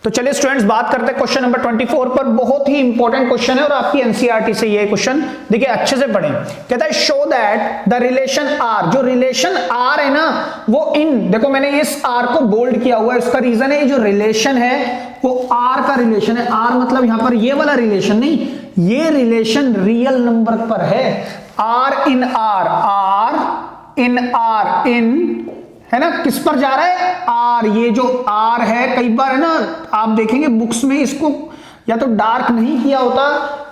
तो चलिए स्टूडेंट्स बात करते हैं क्वेश्चन नंबर 24 पर। बहुत ही इंपॉर्टेंट क्वेश्चन है और आपकी एनसीईआरटी से ये क्वेश्चन देखिए अच्छे से पढ़ें। कहता है show that the relation R, जो रिलेशन आर है ना वो इन, देखो मैंने इस आर को बोल्ड किया हुआ है, इसका रीजन है जो रिलेशन है वो आर का रिलेशन है। आर मतलब यहां पर ये वाला रिलेशन नहीं, ये रिलेशन रियल नंबर पर है। R in R, R in R in है ना, किस पर जा रहा है? आर। ये जो आर है कई बार है ना आप देखेंगे बुक्स में इसको या तो डार्क नहीं किया होता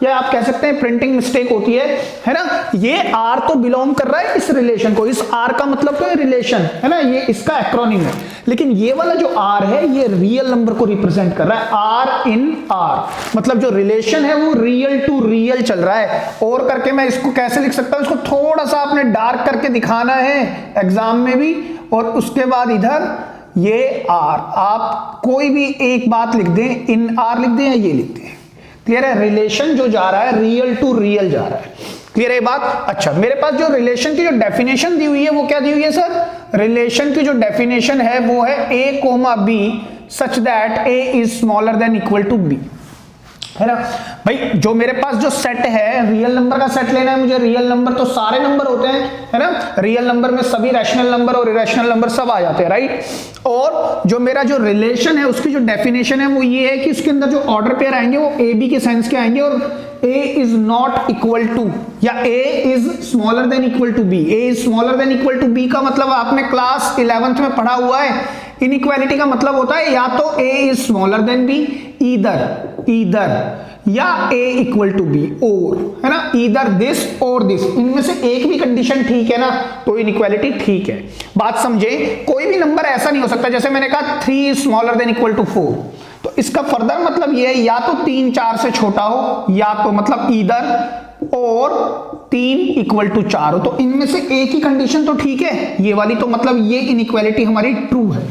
या आप कह सकते हैं प्रिंटिंग मिस्टेक होती है ना। ये आर तो बिलोंग कर रहा है इस रिलेशन को, इस आर का मतलब तो है रिलेशन है ना, ये इसका एक्रोनिम है। लेकिन ये वाला जो आर है ये रियल नंबर को रिप्रेजेंट कर रहा है। आर इन आर मतलब जो रिलेशन है वो रियल टू रियल चल रहा है। और करके मैं इसको कैसे लिख सकता हूं, इसको थोड़ा सा आपने डार्क करके दिखाना है एग्जाम में भी, और उसके बाद इधर ये आर, आप कोई भी एक बात लिख दें, इन आर लिख दें या ये लिख दें। क्लियर है? रिलेशन जो जा रहा है रियल टू रियल जा रहा है। क्लियर है बात? अच्छा, मेरे पास जो रिलेशन की जो डेफिनेशन दी हुई है वो क्या दी हुई है सर? रिलेशन की जो डेफिनेशन है वो है a comma b such that a is smaller than equal to b, है ना भाई। जो मेरे पास जो सेट है, रियल नंबर का सेट लेना है मुझे। रियल नंबर तो सारे नंबर होते हैं, है ना। रियल नंबर में सभी रैशनल नंबर और इरेशनल नंबर सब आ जाते हैं, राइट। और जो मेरा जो रिलेशन है उसकी जो डेफिनेशन है वो ये है कि उसके अंदर जो ऑर्डर पेयर आएंगे वो ए बी के सेंस के आएंगे, और a is not equal to या a is smaller than equal to b। a is smaller than equal to b का मतलब आपने क्लास 11th में पढ़ा हुआ है। इनइक्वालिटी का मतलब होता है या तो a is smaller than b, either या a इक्वल टू b, और है ना, ईदर दिस और दिस, इनमें से एक भी कंडीशन ठीक है ना तो इनइक्वालिटी ठीक है। बात समझे? कोई भी नंबर ऐसा नहीं हो सकता, जैसे मैंने कहा 3 is smaller than equal to 4, तो इसका फर्दर मतलब ये है या तो 3 4 से छोटा हो, या तो मतलब ईदर और 3 इक्वल टू 4 हो। तो इनमें से एक ही कंडीशन तो ठीक है, ये वाली, तो मतलब ये इनइक्वालिटी हमारी ट्रू है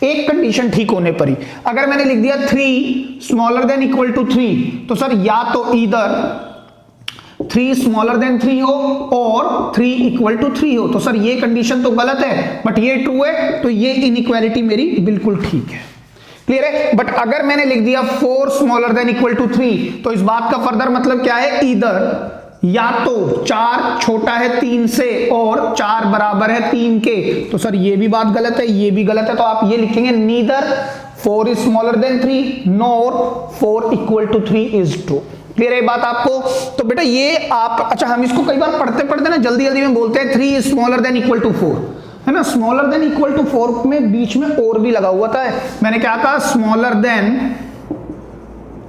एक कंडीशन ठीक होने पर ही। अगर मैंने लिख दिया 3 स्मॉलर देन इक्वल टू 3, तो सर या तो ईदर 3 स्मॉलर देन 3 हो और 3 इक्वल टू 3 हो, तो सर ये कंडीशन तो गलत है बट ये ट्रू है, तो ये इनइक्वालिटी मेरी बिल्कुल ठीक है। क्लियर है? बट अगर मैंने लिख दिया 4 स्मॉलर देन इक्वल टू 3, तो इस बात का फर्दर मतलब क्या है? ईदर या तो 4 छोटा है 3 से और 4 बराबर है 3 के, तो सर ये भी बात गलत है, ये भी गलत है। तो आप ये लिखेंगे neither 4 is smaller than 3 nor 4 equal to 3 is true. Clear है बात आपको? तो बेटा ये आप, अच्छा हम इसको कई बार पढ़ते पढ़ते ना जल्दी जल्दी में बोलते हैं 3 is smaller than equal to 4, है ना। स्मॉलर देन इक्वल टू 4 में बीच में और भी लगा हुआ था, मैंने क्या कहा? स्मॉलर देन,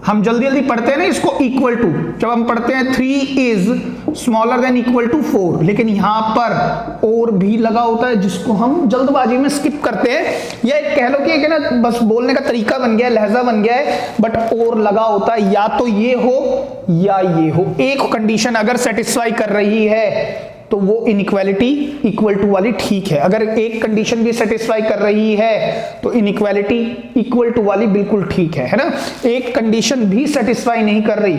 हम जल्दी जल्दी पढ़ते हैं ना इसको, इक्वल टू, जब हम पढ़ते हैं 3 is smaller than equal to 4, लेकिन यहां पर और भी लगा होता है जिसको हम जल्दबाजी में स्किप करते हैं, या एक कह लो कि एक है ना बस बोलने का तरीका बन गया है, लहजा बन गया है, बट और लगा होता है, या तो ये हो या ये हो। एक कंडीशन अगर सेटिस्फाई कर रही है तो वो इनइक्वालिटी इक्वल टू वाली ठीक है, अगर एक कंडीशन भी सेटिस्फाई कर रही है तो इनइक्वालिटी इक्वल टू वाली बिल्कुल ठीक है ना। एक कंडीशन भी सेटिस्फाई नहीं कर रही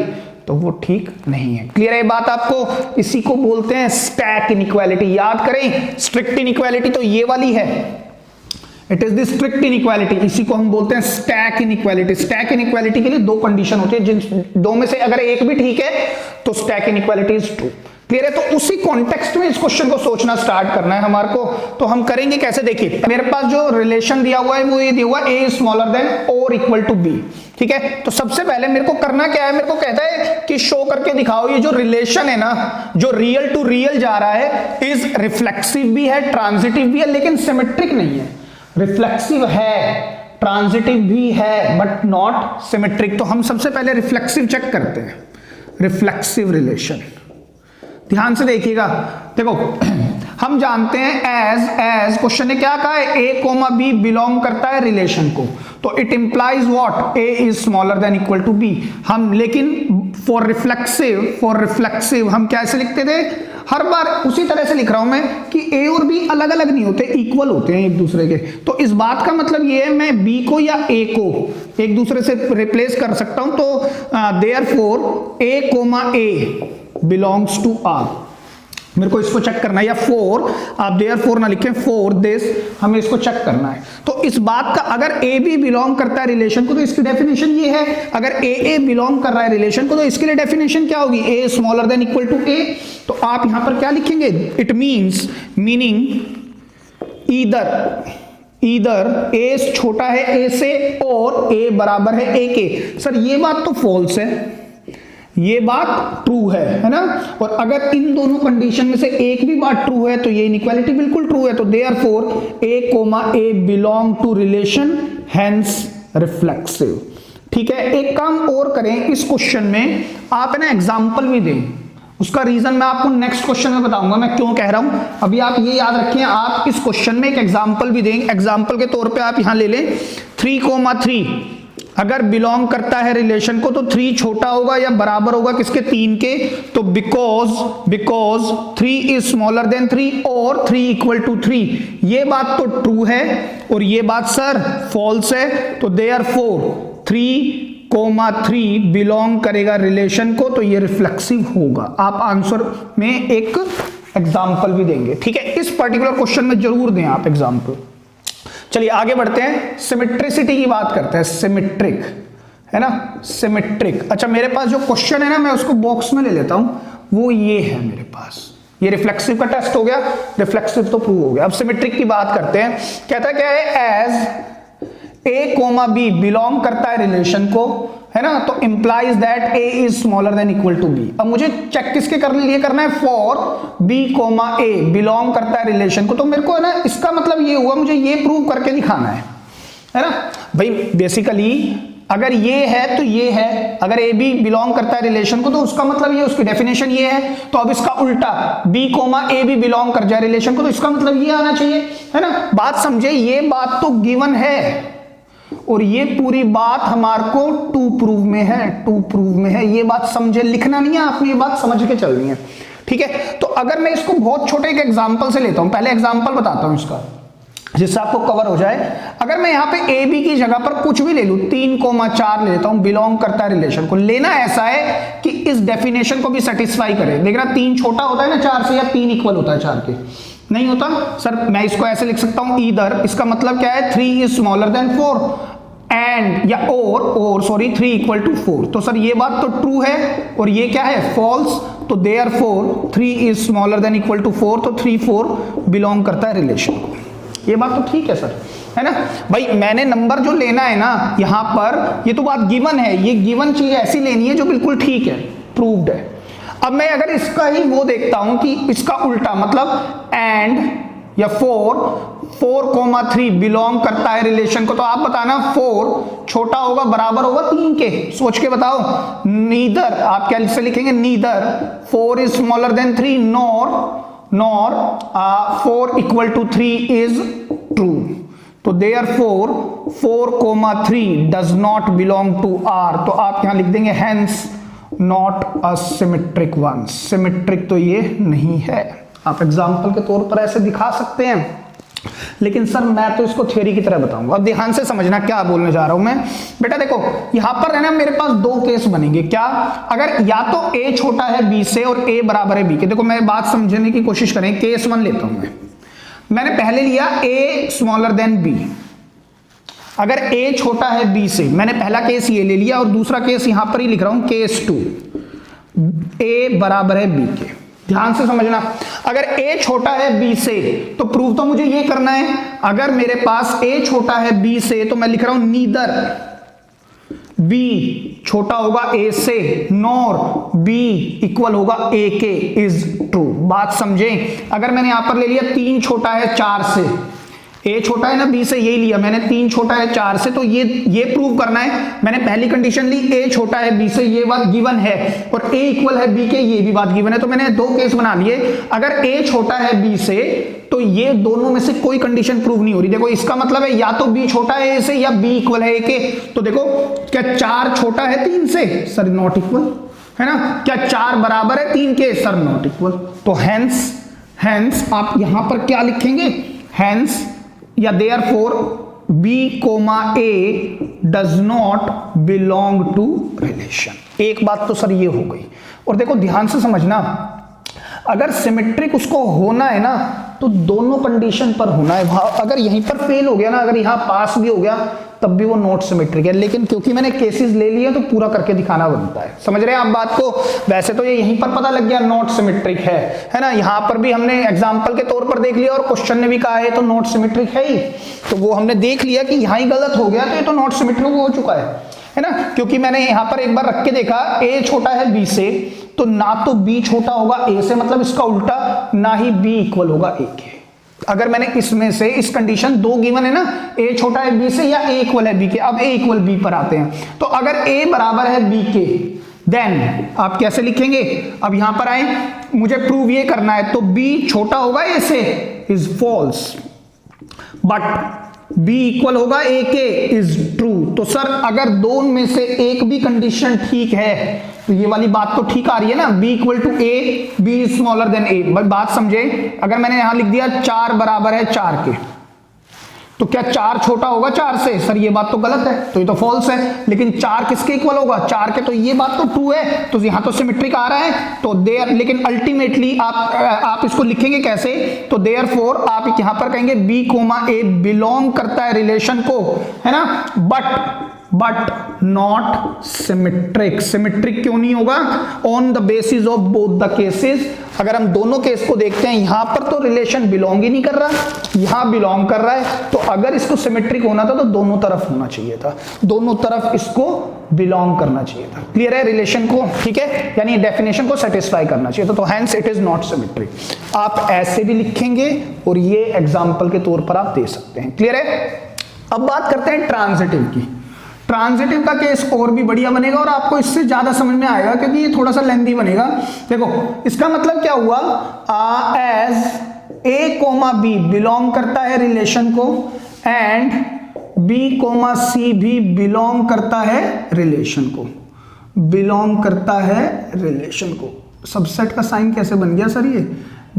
तो वो ठीक नहीं है। क्लियर है बात आपको? इसी को बोलते हैं स्टैक इनइक्वालिटी। याद करें, स्ट्रिक्ट इनइक्वालिटी तो ये वाली है, it is the strict inequality, इसी को हम बोलते हैं स्टैक इनइक्वालिटी। स्टैक इनइक्वालिटी के लिए दो कंडीशन होती है, जिन दो में से अगर एक भी ठीक है तो stack inequality is true. Clear है? तो उसी कॉन्टेक्स्ट में इस क्वेश्चन को सोचना स्टार्ट करना है हमारे को। तो हम करेंगे कैसे? देखिए मेरे पास जो रिलेशन दिया हुआ है वो ये दिया हुआ है a इज स्मॉलर देन और इक्वल टू b, ठीक है। तो सबसे पहले मेरे को करना क्या है? मेरे को कहता है कि शो करके दिखाओ ये जो रिलेशन है ना, जो रियल टू रियल जा रहा है, इज रिफ्लेक्सिव भी है, ट्रांजिटिव भी है, लेकिन सिमेट्रिक नहीं है। रिफ्लेक्सिव है, ट्रांजिटिव भी है, बट नॉट सिमेट्रिक। तो हम सबसे पहले रिफ्लेक्सिव चेक करते हैं, रिफ्लेक्सिव रिलेशन। ध्यान से देखिएगा, देखो हम जानते हैं एज क्वेश्चन ने क्या कहा है? a कोमा b बिलोंग करता है रिलेशन को, तो it implies what? a is smaller than equal to b। हम लेकिन फॉर रिफ्लेक्सिव हम कैसे लिखते थे? हर बार उसी तरह से लिख रहा हूं मैं कि a और b अलग अलग नहीं होते, इक्वल होते हैं एक दूसरे के। तो इस बात का मतलब ये है मैं b को या a को एक दूसरे से रिप्लेस कर सकता हूं। तो therefore a comma a belongs to r। मेरे को इसको चेक करना है, या फोर, आप देयरफॉर ना लिखें, फॉर दिस, हमें इसको चेक करना है। तो इस बात का, अगर ए बी बिलोंग करता है रिलेशन को तो इसकी डेफिनेशन ये है, अगर ए बिलोंग कर रहा है रिलेशन को तो इसके लिए डेफिनेशन क्या होगी, ए स्मॉलर देन इक्वल टू ए। तो आप यहां पर क्या लिखेंगे, इट मींस, मीनिंग ईदर ए छोटा है ए से और ए बराबर है ए के। सर ये बात तो फॉल्स है, ये बात ट्रू है ना। और अगर इन दोनों कंडीशन में से एक भी बात ट्रू है तो ये इनइक्वालिटी बिल्कुल ट्रू है। तो therefore a comma a belong to relation, hence reflexive. ठीक है, एक काम और करें, इस क्वेश्चन में आप ना एग्जांपल भी दें, उसका रीजन मैं आपको नेक्स्ट क्वेश्चन में बताऊंगा मैं क्यों कह रहा हूं। अभी आप ये याद रखें, आप इस क्वेश्चन में एक एग्जांपल भी देंगे। एग्जांपल के तौर पे आप यहां ले लें 3,3 अगर बिलोंग करता है रिलेशन को तो 3 छोटा होगा या बराबर होगा किसके, 3 के। तो बिकॉज 3 इज स्मॉलर देन 3 और 3 इक्वल टू 3, ये बात तो ट्रू है और ये बात सर फॉल्स है। तो देयरफॉर 3,3 बिलोंग करेगा रिलेशन को, तो ये रिफ्लेक्सिव होगा। आप आंसर में एक एग्जाम्पल भी देंगे। ठीक है, इस पर्टिकुलर क्वेश्चन में जरूर दें आप एग्जाम्पल। चलिए आगे बढ़ते हैं, सिमेट्रिसिटी की बात करते हैं। सिमेट्रिक है ना, सिमेट्रिक। अच्छा मेरे पास जो क्वेश्चन है ना, मैं उसको बॉक्स में ले लेता हूं, वो ये है मेरे पास। ये रिफ्लेक्सिव का टेस्ट हो गया, रिफ्लेक्सिव तो प्रूव हो गया। अब सिमेट्रिक की बात करते हैं। कहता क्या है, as a comma b belong करता है रिलेशन को, है ना, तो implies that A is smaller than equal to b. अब मुझे चेक किसके लिए करना है, for b comma a belong करता है रिलेशन को। तो मेरे को है ना, इसका मतलब ये हुआ, मुझे ये प्रूव करके दिखाना है ना भाई। बेसिकली अगर ये है तो ये है, अगर ए बी बिलोंग करता है रिलेशन को तो उसका मतलब ये, उसकी डेफिनेशन ये है। तो अब इसका उल्टा, b comma a b belong कर जाए रिलेशन को तो इसका मतलब ये आना चाहिए, है ना। बात समझे, ये बात तो गिवन है और ये पूरी बात हमारे को टू प्रूव में है, ये बात समझे, लिखना नहीं है आपने, ये बात समझ के चलनी है। ठीक है, तो अगर मैं इसको बहुत छोटे एक एग्जांपल से लेता हूं, पहले एग्जांपल बताता हूं इसका जिससे आपको कवर हो जाए। अगर मैं यहां पे ए बी की जगह पर कुछ भी ले लूं, 3,4 ले लेता हूं, बिलोंग करता है रिलेशन को। लेना ऐसा है कि इस डेफिनेशन को भी सेटिस्फाई करे। देखना 3 छोटा होता है ना 4 से, या 3 इक्वल होता है 4 के, नहीं होता सर। मैं इसको ऐसे लिख सकता हूं, ईदर, इसका मतलब क्या है, 3 इज स्मॉलर देन 4 एंड, या और सॉरी 3 इक्वल टू 4। तो सर ये बात तो ट्रू है और ये क्या है, फॉल्स। तो therefore 3 is smaller than equal to 4, तो 3 4 बिलोंग करता है रिलेशन को। ये बात तो ठीक है सर, है ना भाई। मैंने नंबर जो लेना है ना यहां पर, ये तो बात गिवन है, ये गिवन चीज ऐसी लेनी है जो बिल्कुल ठीक है, प्रूव्ड है। अब मैं अगर इसका ही वो देखता हूं कि इसका उल्टा, मतलब एंड या 4,3 बिलोंग करता है रिलेशन को, तो आप बताना 4 छोटा होगा बराबर होगा 3 के, सोच के बताओ। नीदर, आप क्या से लिखेंगे, neither 4 is smaller than 3 nor 4 equal to 3 is true. तो therefore 4,3 does not belong to R. तो आप यहां लिख देंगे hence not a symmetric one. Symmetric तो ये नहीं है। आप एग्जाम्पल के तौर पर ऐसे दिखा सकते हैं, लेकिन सर मैं तो इसको थ्योरी की तरह बताऊंगा। अब ध्यान से समझना क्या बोलने जा रहा हूं मैं। बेटा देखो यहां पर है ना, मेरे पास 2 केस बनेंगे। क्या, अगर या तो a छोटा है b से और a बराबर है b के। देखो मैं बात समझने की कोशिश करें, केस 1 लेता हूं मैंने पहले लिया a स्मॉलर देन b। अगर a छोटा है b से, मैंने पहला केस ये ले लिया और दूसरा केस यहां पर ही लिख रहा हूं, केस 2, a बराबर है b के। ध्यान से समझना, अगर a छोटा है b से तो प्रूव तो मुझे ये करना है। अगर मेरे पास a छोटा है b से तो मैं लिख रहा हूं नीदर b छोटा होगा a से, नॉर b इक्वल होगा a के, इज ट्रू। बात समझें, अगर मैंने यहां पर ले लिया 3 छोटा है 4 से, a छोटा है ना b से, यही लिया मैंने, 3 छोटा है 4 से, तो ये प्रूव करना है। मैंने पहली कंडीशन ली a छोटा है b से, ये बात गिवन है, और a इक्वल है b के, ये भी बात गिवन है। तो मैंने 2 केस बना लिए। अगर a छोटा है b से तो ये दोनों में से कोई कंडीशन प्रूव नहीं हो रही। देखो इसका मतलब है या तो b छोटा है a से या b इक्वल है a के। तो देखो क्या 4 छोटा है 3 से, सर नॉट इक्वल, है ना। क्या 4 बराबर है 3 के, सर नॉट इक्वल। तो हेंस आप यहां पर क्या लिखेंगे, हेंस या therefore b comma a does not belong to relation. एक बात तो सर ये हो गई। और देखो ध्यान से समझना, अगर सिमेट्रिक उसको होना है ना तो दोनों कंडीशन पर होना है। अगर यहीं पर फेल हो गया ना, अगर यहां पास भी हो गया तब भी वो नॉट सिमेट्रिक है। लेकिन क्योंकि मैंने केसेस ले लिए तो पूरा करके दिखाना बनता है। समझ रहे हैं आप बात को? वैसे तो ये यहीं पर पता लग गया नॉट सिमेट्रिक है ना। यहां पर भी हमने एग्जांपल के तौर पर देख लिया और क्वेश्चन ने भी कहा है तो नॉट सिमेट्रिक है ही, तो वो हमने देख लिया कि यहां ही गलत हो गया तो ये तो नॉट सिमेट्रिक हो चुका है ना। क्योंकि मैंने यहां पर एक बार रख के देखा, ए छोटा है बी से, तो ना तो बी छोटा होगा ए से, मतलब इसका उल्टा, ना ही बी इक्वल होगा ए के। अगर मैंने इसमें से इस कंडीशन दो गिवन है ना, ए छोटा है बी से या ए इक्वल है बी के। अब ए इक्वल बी पर आते हैं, तो अगर ए बराबर है बी के देन आप कैसे लिखेंगे? अब यहां पर आए, मुझे प्रूव ये करना है, तो बी छोटा होगा ए से is false, but b equal होगा a के इज ट्रू। तो सर अगर दो में से एक भी कंडीशन ठीक है तो ये वाली बात तो ठीक आ रही है ना, b equal to a, b is smaller than a। बात समझे? अगर मैंने यहां लिख दिया 4 बराबर है 4 के, तो क्या 4 छोटा होगा 4 से? सर ये बात तो गलत है, तो ये तो फॉल्स है। लेकिन 4 किसके इक्वल होगा? 4 के, तो ये बात तो ट्रू है, तो यहां तो सिमेट्रिक आ रहा है, तो देयर, लेकिन अल्टीमेटली आप इसको लिखेंगे कैसे? तो देयरफॉर आप यहां पर कहेंगे b कोमा a बिलोंग करता है रिलेशन को, है ना, बट नॉट सिमेट्रिक। सिमेट्रिक क्यों नहीं होगा? On the basis of both the cases. अगर हम दोनों केस को देखते हैं, यहां पर तो रिलेशन बिलोंग ही नहीं कर रहा, यहां बिलोंग कर रहा है, तो अगर इसको सिमेट्रिक होना था तो दोनों तरफ होना चाहिए था, दोनों तरफ इसको बिलोंग करना चाहिए था। क्लियर है रिलेशन को? ठीक है, यानी डेफिनेशन को सेटिस्फाई करना चाहिए था, तो hence it is not symmetric. आप ऐसे भी लिखेंगे और ये एग्जाम्पल के तौर पर आप दे सकते हैं। क्लियर है? अब बात करते हैं ट्रांजिटिव की। ट्रांजिटिव का केस और भी बढ़िया बनेगा और आपको इससे ज्यादा समझ में आएगा, क्योंकि ये थोड़ा सा लेंथी बनेगा। देखो इसका मतलब क्या हुआ, as a comma b belong करता है रिलेशन को एंड बी कोमा सी भी बिलोंग करता है रिलेशन को, बिलोंग करता है रिलेशन को। सबसेट का साइन कैसे बन गया सर? ये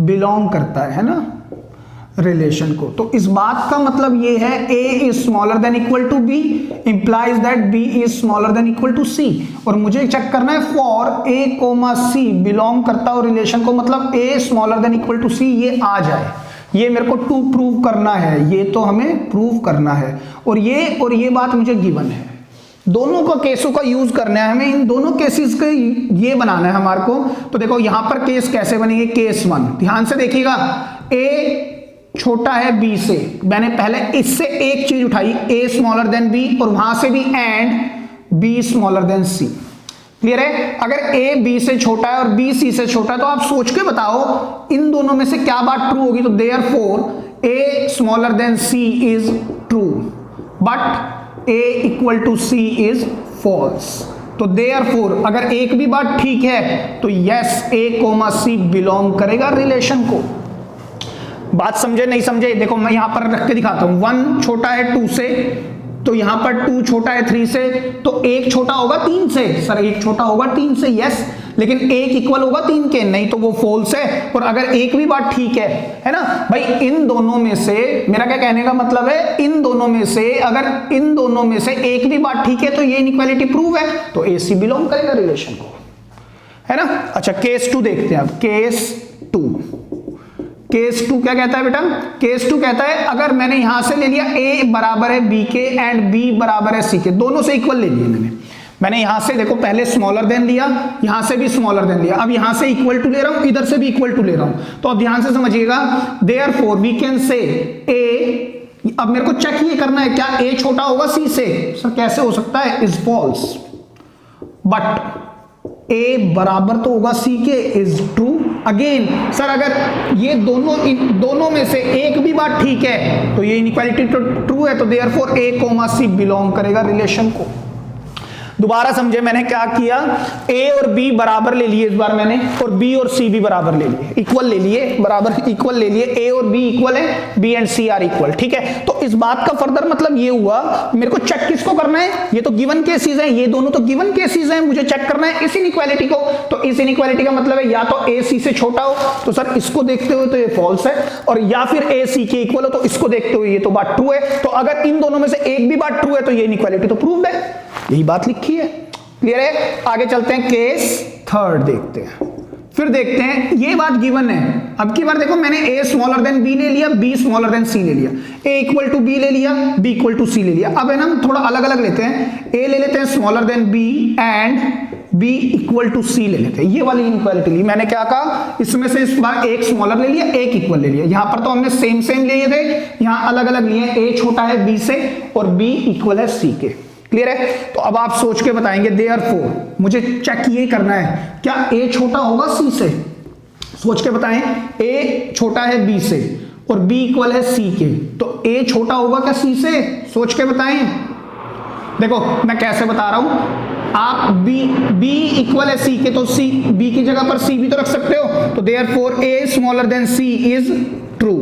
बिलोंग करता है ना रिलेशन को। तो इस बात का मतलब ये है a is smaller than equal to b implies that b is smaller than equal to c। और मुझे चेक करना है for a comma c belong करता हो रिलेशन को, मतलब a smaller than equal to c ये आ जाए। ये मेरे को टू प्रूव करना है, ये तो हमें प्रूव करना है, और ये बात मुझे गिवन है। दोनों को केसों का यूज करना है हमें, इन दोनों केसेस के ये बनाना है हमारे को। तो देखो यहां पर केस कैसे बनेंगे? केस 1 ध्यान से देखिएगा, a छोटा है b से, मैंने पहले इससे एक चीज उठाई a स्मॉलर देन b, और वहां से भी and b smaller than c। Clear है? अगर a b से छोटा है और b c से छोटा है तो आप सोच के बताओ इन दोनों में से क्या बात ट्रू होगी? तो therefore a smaller than c is true but a equal to c is false. तो देयरफॉर अगर एक भी बात ठीक है तो yes a comma c belong करेगा रिलेशन को। बात समझे नहीं समझे? देखो मैं यहां पर रख के दिखाता हूं, 1 छोटा है 2 से, तो यहां पर 2 छोटा है 3 से, तो 1 छोटा होगा 3 से। सर 1 छोटा होगा 3 से, यस, लेकिन 1 इक्वल होगा 3 के, नहीं तो वो फॉल्स है। और अगर एक भी बात ठीक है ना भाई, इन दोनों में से, मेरा क्या कहने का मतलब है, इन दोनों में से अगर इन दोनों में से एक भी बात ठीक है तो ये इनइक्वालिटी प्रूव है, तो ए सी बिलोंग करेगा रिलेशन को, है ना। अच्छा केस 2 देखते हैं अब। केस 2 क्या कहता है बेटा? केस 2 कहता है अगर मैंने यहां से ले लिया a बराबर है b के एंड b बराबर है c के, दोनों से इक्वल ले लिए मैंने यहां से देखो पहले स्मॉलर देन लिया, यहां से भी स्मॉलर देन लिया, अब यहां से इक्वल टू ले रहा हूं, इधर से भी इक्वल टू ले रहा हूं। तो अब ध्यान से समझिएगा, therefore we can say a, अब मेरे को चेक ये करना है क्या a छोटा होगा c से? सर कैसे हो सकता है? इज फॉल्स, बट a बराबर तो होगा c के, इज ट्रू। अगेन सर अगर ये दोनों में से एक भी बात ठीक है तो ये इनइक्वालिटी तो ट्रू है, तो therefore a comma c belong करेगा रिलेशन को। दोबारा समझे मैंने क्या किया, a और b बराबर ले लिए इस बार मैंने, और b और c भी बराबर ले लिए, इक्वल ले लिए, बराबर इक्वल ले लिए, a और b इक्वल है, b and c are equal. ठीक है, तो इस बात का फर्दर मतलब ये हुआ, मेरे को चेक किसको करना है? ये तो गिवन केसेस हैं, ये दोनों तो गिवन केसेस हैं, मुझे चेक करना है इस इनइक्वालिटी को। तो इस इनइक्वालिटी का मतलब है या तो a c से छोटा हो, तो सर इसको देखते हुए तो ये फॉल्स है, और या फिर a c के इक्वल हो, तो इसको देखते हुए ये तो बात ट्रू है। तो अगर इन दोनों में से एक भी बात ट्रू है तो ये इनइक्वालिटी तो प्रूव्ड है, यही बात लिखी है। क्लियर है? आगे चलते हैं, केस 3 देखते हैं। फिर देखते हैं, ये बात गिवन है। अब की बार देखो मैंने a स्मॉलर देन b ले लिया, b स्मॉलर देन c ले लिया, a इक्वल टू b ले लिया, b इक्वल टू c ले लिया। अब है ना थोड़ा अलग अलग लेते हैं, a ले लेते हैं smaller than b and b equal to c ले लेते हैं। ये वाली इनइक्वालिटी ली। मैंने क्या कहा, इसमें से इस बार एक स्मॉलर ले लिया, एक इक्वल ले लिया। यहां पर तो हमने सेम सेम लिए थे, यहां अलग अलग लिए, a छोटा है b से और b इक्वल है c के। क्लियर है? तो अब आप सोच के बताएंगे, देयरफॉर मुझे चेक ये करना है, क्या a छोटा होगा c से? सोच के बताएं, a छोटा है b से और b इक्वल है c के, तो a छोटा होगा क्या c से? सोच के बताएं। देखो मैं कैसे बता रहा हूं, आप b इक्वल है c के, तो c b की जगह पर c भी तो रख सकते हो। तो therefore a smaller than c is true,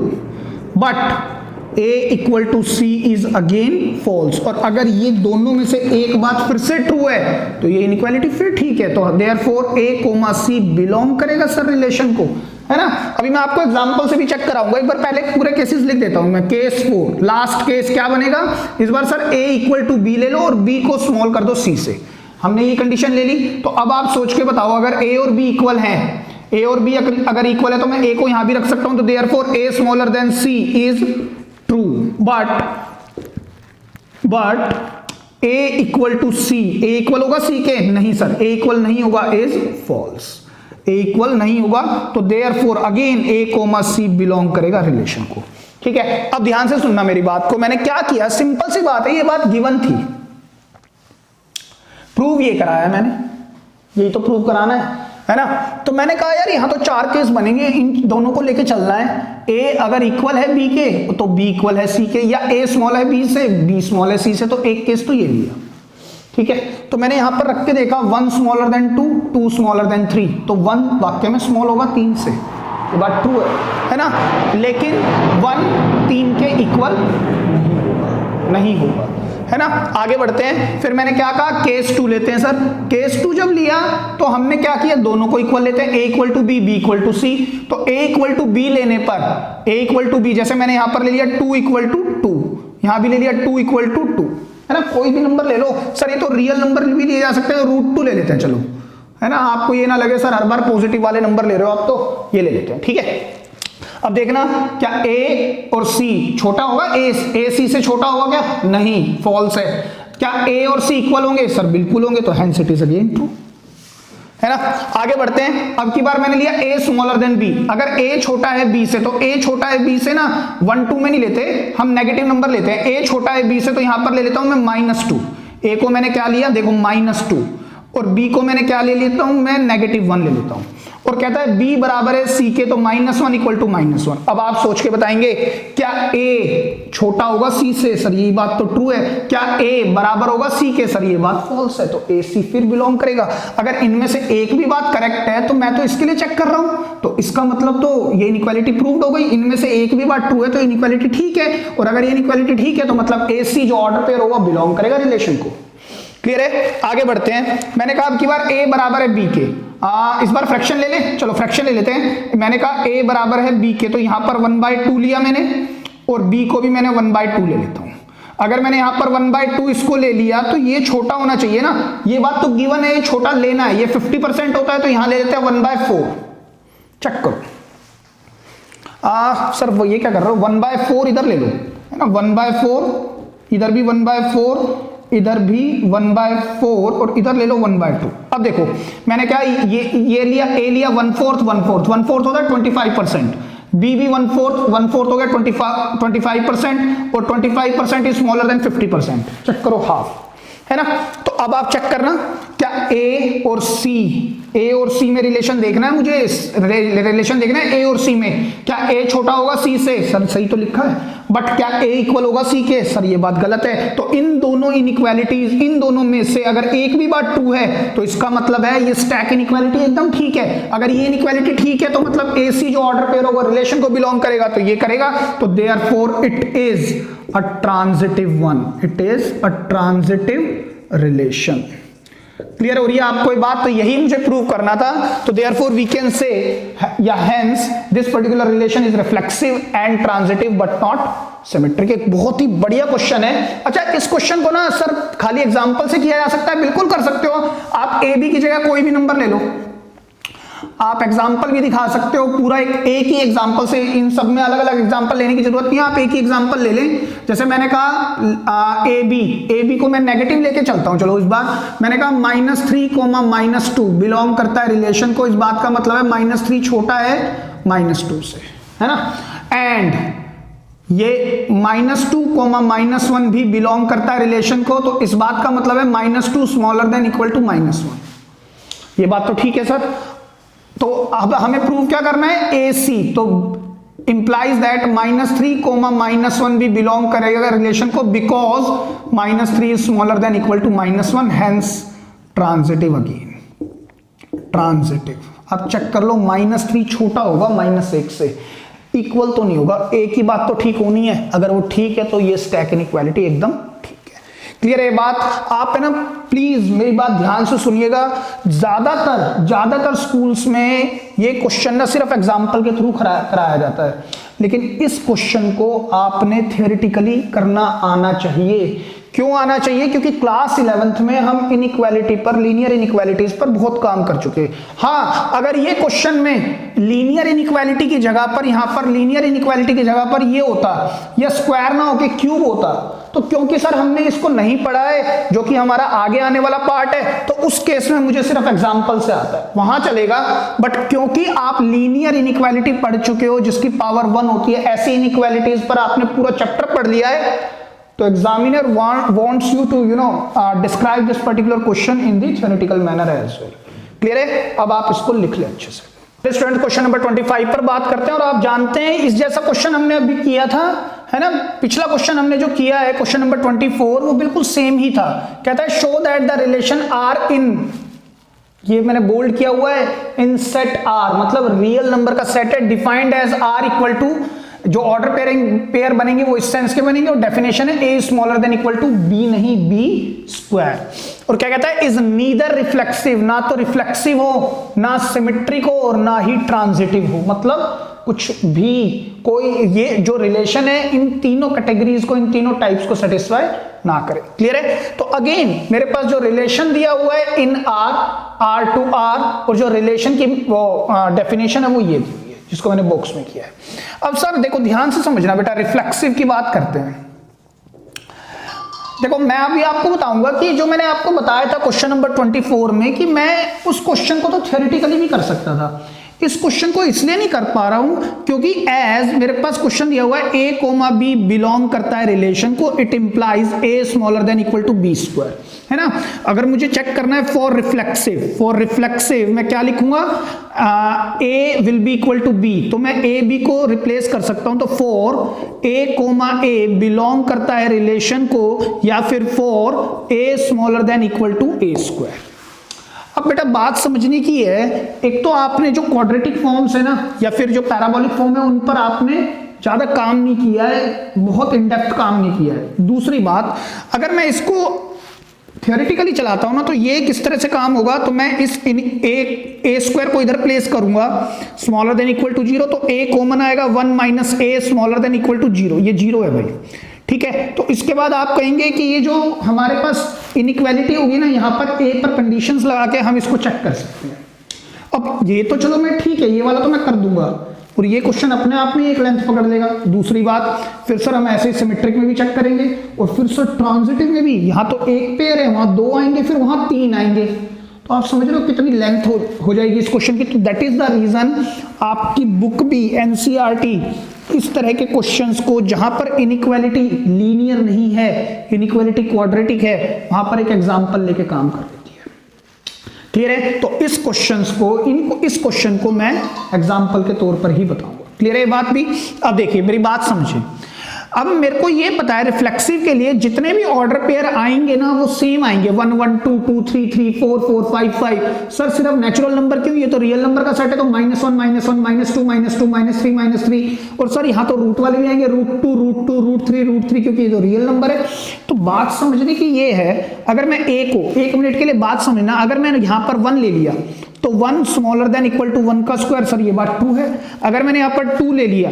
but a equal to c is again false. और अगर ये दोनों में से एक बात फिर से ट्रू है तो ये इनइक्वालिटी फिर ठीक है। तो therefore a comma c belong करेगा सर रिलेशन को, है ना। अभी मैं आपको एग्जांपल से भी चेक कराऊंगा, एक बार पहले पूरे केसेस लिख देता हूं मैं। केस 4 लास्ट केस क्या बनेगा इस बार sir, a equal to b ले लो और b को स्मॉल कर दो c से। हमने ये कंडीशन ले ली। तो अब आप सोच के बताओ, अगर a और b इक्वल है, a और b अगर इक्वल है तो मैं a को यहां भी रख सकता हूं। तो therefore a smaller than c is true, but a equal to c, a equal होगा c के? नहीं सर, a इक्वल नहीं होगा, इज फॉल्स। a इक्वल नहीं होगा, तो therefore again a comma c belong करेगा रिलेशन को। ठीक है, अब ध्यान से सुनना मेरी बात को। मैंने क्या किया, सिंपल सी बात है, ये बात गिवन थी, प्रूव ये कराया मैंने, यही तो प्रूव कराना है ना। तो मैंने कहा यार यहां तो 4 केस बनेंगे, इन दोनों को लेके चलना है। a अगर इक्वल है b के तो b इक्वल है c के, या a स्मॉल है b से, b स्मॉल है c से। तो एक केस तो ये लिया, ठीक है। तो मैंने यहां पर रख के देखा 1 स्मॉलर देन 2, 2 स्मॉलर देन 3, तो 1 वाक्य में स्मॉल होगा 3 से, ये बात ट्रू है ना। लेकिन 1 3 के इक्वल नहीं होगा, है ना। आगे बढ़ते हैं। फिर मैंने क्या कहा, केस 2 लेते हैं सर। केस 2 जब लिया तो हमने क्या किया, दोनों को इक्वल लेते हैं, a equal to b, b equal to c। तो a इक्वल टू b लेने पर, a इक्वल टू b, जैसे मैंने यहां पर ले लिया 2 इक्वल टू 2, यहां भी ले लिया 2 इक्वल टू 2, है ना। कोई भी नंबर ले लो सर, ये तो रियल नंबर भी लिए जा सकते हैं, √2 ले लेते हैं, चलो, है ना। आपको ये ना लगे सर हर बार पॉजिटिव वाले नंबर ले रहे हो आप, तो ये ले लेते हैं, ठीक है। अब देखना, क्या a और c छोटा होगा, a c से छोटा होगा क्या? नहीं, फॉल्स है। क्या a और c इक्वल होंगे? सर बिल्कुल होंगे, तो hence it is again true, है ना। आगे बढ़ते हैं। अब की बार मैंने लिया a स्मॉलर देन b। अगर a छोटा है b से, तो a छोटा है b से ना 1 2 में नहीं लेते, हम नेगेटिव नंबर लेते हैं। a छोटा है b से, तो यहां पर ले लेता हूं मैं -2। a को मैंने क्या लिया, देखो -2, और b को मैंने क्या ले लेता हूं मैं, -1 ले लेता हूं। और कहता है b बराबर है c के, तो -1 इक्वल टू -1। अब आप सोच के बताएंगे, क्या a छोटा होगा c से? सर ये बात तो ट्रू है। क्या a बराबर होगा c के? सर ये बात फॉल्स है, तो a c फिर बिलोंग करेगा। अगर इनमें से एक भी बात करेक्ट है तो मैं तो इसके लिए चेक कर रहा हूं, तो इसका मतलब तो ये इनइक्वालिटी प्रूव्ड हो गई। इनमें से एक भी बात ट्रू है तो इनइक्वालिटी ठीक है, और अगर ये इनइक्वालिटी ठीक है तो मतलब a c जो ऑर्डर पेयर होगा बिलोंग करेगा रिलेशन को। क्लियर है? आगे बढ़ते हैं। मैंने कहा अब की बार a बराबर है b के, इस बार फ्रैक्शन ले ले, चलो फ्रैक्शन ले लेते हैं। मैंने कहा a बराबर है b के, तो यहां पर 1/2 लिया मैंने, और b को भी मैंने 1/2 ले लेता हूं। अगर मैंने यहां पर 1/2 इसको ले लिया तो ये छोटा होना चाहिए ना, ये बात तो गिवन है, ये छोटा लेना है। ये 50% होता है, तो यहां ले लेते हैं 1/4। चेक करो, सर वो ये क्या कर रहे हो, 1/4 इधर ले लो, है ना, 1/4, इधर भी 1/4, इधर भी 1/4, और इधर ले लो 1/2। अब देखो मैंने क्या ये लिया, a लिया 1/4 होता है 25%, b भी 1/4 हो गया 25%, और 25% इज स्मॉलर देन 50%। चेक करो हाफ, है ना। तो अब आप चेक करना, क्या a और c में रिलेशन देखना है मुझे, रिलेशन देखना है a और c में। क्या a छोटा होगा c से? सर सही तो लिखा है, बट क्या a इक्वल होगा c के? सर ये बात गलत है। तो इन दोनों इनइक्वालिटीज, इन दोनों में से अगर एक भी बात ट्रू है तो इसका मतलब है ये स्टैक इनइक्वालिटी एकदम ठीक है। अगर ये इनइक्वालिटी ठीक है तो मतलब a c जो ऑर्डर पेयर होगा रिलेशन को बिलोंग करेगा, तो ये करेगा। तो therefore it is a transitive one, it is a transitive relation. Clear हो रही है आपको ये बात? तो यही मुझे प्रूव करना था। तो देयरफॉर वी कैन से, या hence this particular relation is reflexive and transitive but not symmetric. एक बहुत ही बढ़िया क्वेश्चन है। अच्छा, इस क्वेश्चन को ना सर खाली एग्जांपल से किया जा सकता है? बिल्कुल कर सकते हो आप। ए बी की जगह कोई भी नंबर ले लो, आप एग्जाम्पल भी दिखा सकते हो, पूरा एक ही एग्जाम्पल से, इन सब में अलग अलग एग्जाम्पल लेने की जरूरत नहीं है, आप एक ही एग्जाम्पल ले लें। जैसे मैंने कहा ए बी को मैं नेगेटिव लेके चलता हूं, चलो इस बार मैंने कहा -3, -2 बिलोंग करता है रिलेशन को, इस बात का मतलब है -3 छोटा है -2 से, है ना। एंड ये -2, -1 भी बिलोंग करता है रिलेशन को, तो इस बात का मतलब है -2 स्मॉलर देन इक्वल टू -1। ये बात तो ठीक है सर। तो अब हमें प्रूव क्या करना है, AC, तो इंप्लाइज दैट -3, -1 भी बिलोंग करेगा रिलेशन को, because -3 is smaller than equal to -1, hence transitive. Again transitive, अब चेक कर लो, -3 छोटा होगा -1 से, इक्वल तो नहीं होगा। एक ही बात तो ठीक होनी है, अगर वो ठीक है तो ये स्टैक इनइक्वालिटी एकदम ठीक है। क्लियर है बात? आप है ना, प्लीज मेरी बात ध्यान से सुनिएगा। ज्यादातर स्कूल्स में ये क्वेश्चन ना सिर्फ एग्जाम्पल के थ्रू कराया जाता है, लेकिन इस क्वेश्चन को आपने थियोरेटिकली करना आना चाहिए। क्यों आना चाहिए? क्योंकि क्लास 11th में हम इनइक्वालिटी पर, लीनियर इनइक्वालिटीज पर बहुत काम कर चुके हैं। हाँ, अगर ये क्वेश्चन में लीनियर इनइक्वालिटी की जगह पर, यहां पर लीनियर इनइक्वालिटी की जगह पर ये होता, या स्क्वायर ना होके क्यूब होता, तो क्योंकि सर हमने इसको नहीं पढ़ा है, जो कि हमारा आगे आने वाला पार्ट है, तो उस केस में मुझे सिर्फ एग्जांपल से आता है, वहां चलेगा। बट क्योंकि आप लीनियर इनइक्वालिटी पढ़ चुके हो जिसकी पावर 1 होती है, ऐसी इनइक्वालिटीज पर आपने पूरा चैप्टर पढ़ लिया है, तो examiner wants you to describe this particular question in the theoretical manner as well. Clear है? अब आप इसको लिख ले अच्छे से। स्टूडेंट क्वेश्चन नंबर 25 पर बात करते हैं, और आप जानते हैं इस जैसा क्वेश्चन हमने अभी किया था, है ना। पिछला क्वेश्चन हमने जो किया है क्वेश्चन नंबर 24, वो बिल्कुल सेम ही था। कहता है show that the relation R in, ये मैंने बोल्ड किया हुआ है, इन सेट आर, मतलब रियल नंबर का सेट है, defined as R equal to, जो ऑर्डर पेयर बनेंगे वो इस सेंस के बनेंगे, और डेफिनेशन है A smaller than equal to B, नहीं बी स्क्वायर। और क्या कहता है, इज नीदर रिफ्लेक्सिव, ना तो रिफ्लेक्सिव हो, ना सिमेट्रिक हो, और ना ही ट्रांजिटिव हो, मतलब कुछ भी, कोई ये जो रिलेशन है इन तीनों कैटेगरीज को, इन तीनों टाइप्स को सेटिस्फाई ना करे। क्लियर है? तो अगेन मेरे पास जो रिलेशन दिया हुआ है इन आर टू आर, और जो रिलेशन की वो डेफिनेशन है वो ये दी, जिसको मैंने बॉक्स में किया है। अब सर देखो ध्यान से समझना बेटा, रिफ्लेक्सिव की बात करते हैं। देखो मैं अभी आपको बताऊंगा कि जो मैंने आपको बताया था क्वेश्चन नंबर 24 में, कि मैं उस क्वेश्चन को तो थ्योरेटिकली भी कर सकता था, इस क्वेश्चन को इसलिए नहीं कर पा रहा हूं क्योंकि एज मेरे पास क्वेश्चन दिया हुआ है ए कोमा बी बिलोंग करता है रिलेशन को, it implies a smaller than equal to b square, है ना। अगर मुझे चेक करना है फॉर रिफ्लेक्सिव मैं क्या लिखूंगा, A will be equal to B, तो मैं ए बी को रिप्लेस कर सकता हूं, तो for A comma a belong करता है रिलेशन को, या फिर for a smaller than equal to a square. अब बेटा बात समझने की है, एक तो आपने जो क्वाड्रेटिक फॉर्म्स है ना, या फिर जो पैराबोलिक फॉर्म है, उन पर आपने ज्यादा काम नहीं किया है, बहुत इन डेप्थ काम नहीं किया है। दूसरी बात, अगर मैं इसको थियोरेटिकली चलाता हूं ना, तो ये किस तरह से काम होगा, तो मैं इस ए स्क्वायर को इधर प्लेस करूंगा स्मॉलर देन इक्वल टू 0, तो ए कॉमन आएगा, 1 minus a smaller than equal to 0, ये 0 है भाई, ठीक है। तो इसके बाद आप कहेंगे कि ये जो हमारे पास इनइक्वालिटी होगी ना, यहां पर ए पर कंडीशंस लगा के हम इसको चेक कर सकते हैं। अब ये तो चलो मैं ठीक है, ये वाला तो मैं कर दूंगा, और ये क्वेश्चन अपने आप में एक लेंथ पकड़ लेगा। दूसरी बात, फिर सर हम ऐसे सिमेट्रिक में भी चेक करेंगे, और फिर सर ट्रांजिटिव में भी, यहां तो एक पेयर है, वहां 2 आएंगे, फिर वहां 3 आएंगे, तो आप समझ रहे हो कितनी लेंथ हो जाएगी इस क्वेश्चन की। तो दैट इज द रीजन आपकी बुक भी एनसीईआरटी इस तरह के क्वेश्चंस को, जहां पर इनइक्वालिटी लीनियर नहीं है, इनइक्वालिटी क्वाड्रेटिक है, वहां पर एक एग्जांपल लेके काम कर देती है। क्लियर है? तो इस क्वेश्चन को मैं एग्जांपल के तौर पर ही बताऊंगा। क्लियर है बात भी? अब देखिए मेरी बात समझिए, अब मेरे को ये पता है रिफ्लेक्सिव के लिए जितने भी ऑर्डर पेयर आएंगे ना, वो सेम आएंगे, 1 1 2 2 3 3 4 4 5 5। सर सिर्फ नेचुरल नंबर क्यों, ये तो रियल नंबर का सेट है, तो -1 -1 -2 -2 -3 -3, और सर यहाँ तो रूट वाले भी आएंगे, √2 √2 √3 √3, क्योंकि ये तो रियल नंबर है। तो बात समझने की ये है, अगर मैं ए को, 1 मिनट के लिए बात समझना, अगर मैंने यहाँ पर 1 ले लिया, तो 1 स्मॉलर देन इक्वल टू 1 का स्क्वायर, सर ये बात 2 है। अगर मैंने यहाँ पर 2 ले लिया,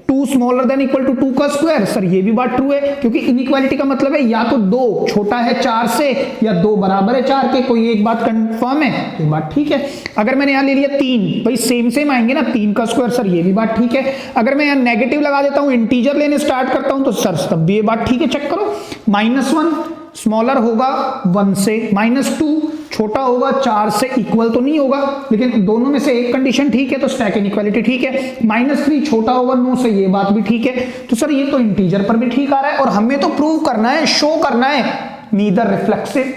2 स्मॉलर देन इक्वल टू 2 का स्क्वायर, सर ये भी बात ट्रू है, क्योंकि इनइक्वालिटी का मतलब है या तो 2 छोटा है 4 से या 2 बराबर है 4 के, कोई एक बात कंफर्म है, ये बात ठीक है। अगर मैंने यहां ले लिया 3, भाई सेम सेम आएंगे ना, 3 का स्क्वायर, सर ये भी बात ठीक है। अगर मैं यहां नेगेटिव लगा देता हूं, इंटीजर लेने स्टार्ट करता हूं, तो सर तब भी ये बात ठीक है। चेक करो, -1 स्मॉलर होगा 1 से, -2 छोटा होगा 4 से, इक्वल तो नहीं होगा, लेकिन दोनों में से एक कंडीशन ठीक है, तो स्टैक इनइक्वालिटी ठीक है। -3 छोटा होगा 9 से, ये बात भी ठीक है। तो सर ये तो इंटीजर पर भी ठीक आ रहा है, और हमें तो प्रूव करना है, शो करना है नीदर रिफ्लेक्सिव।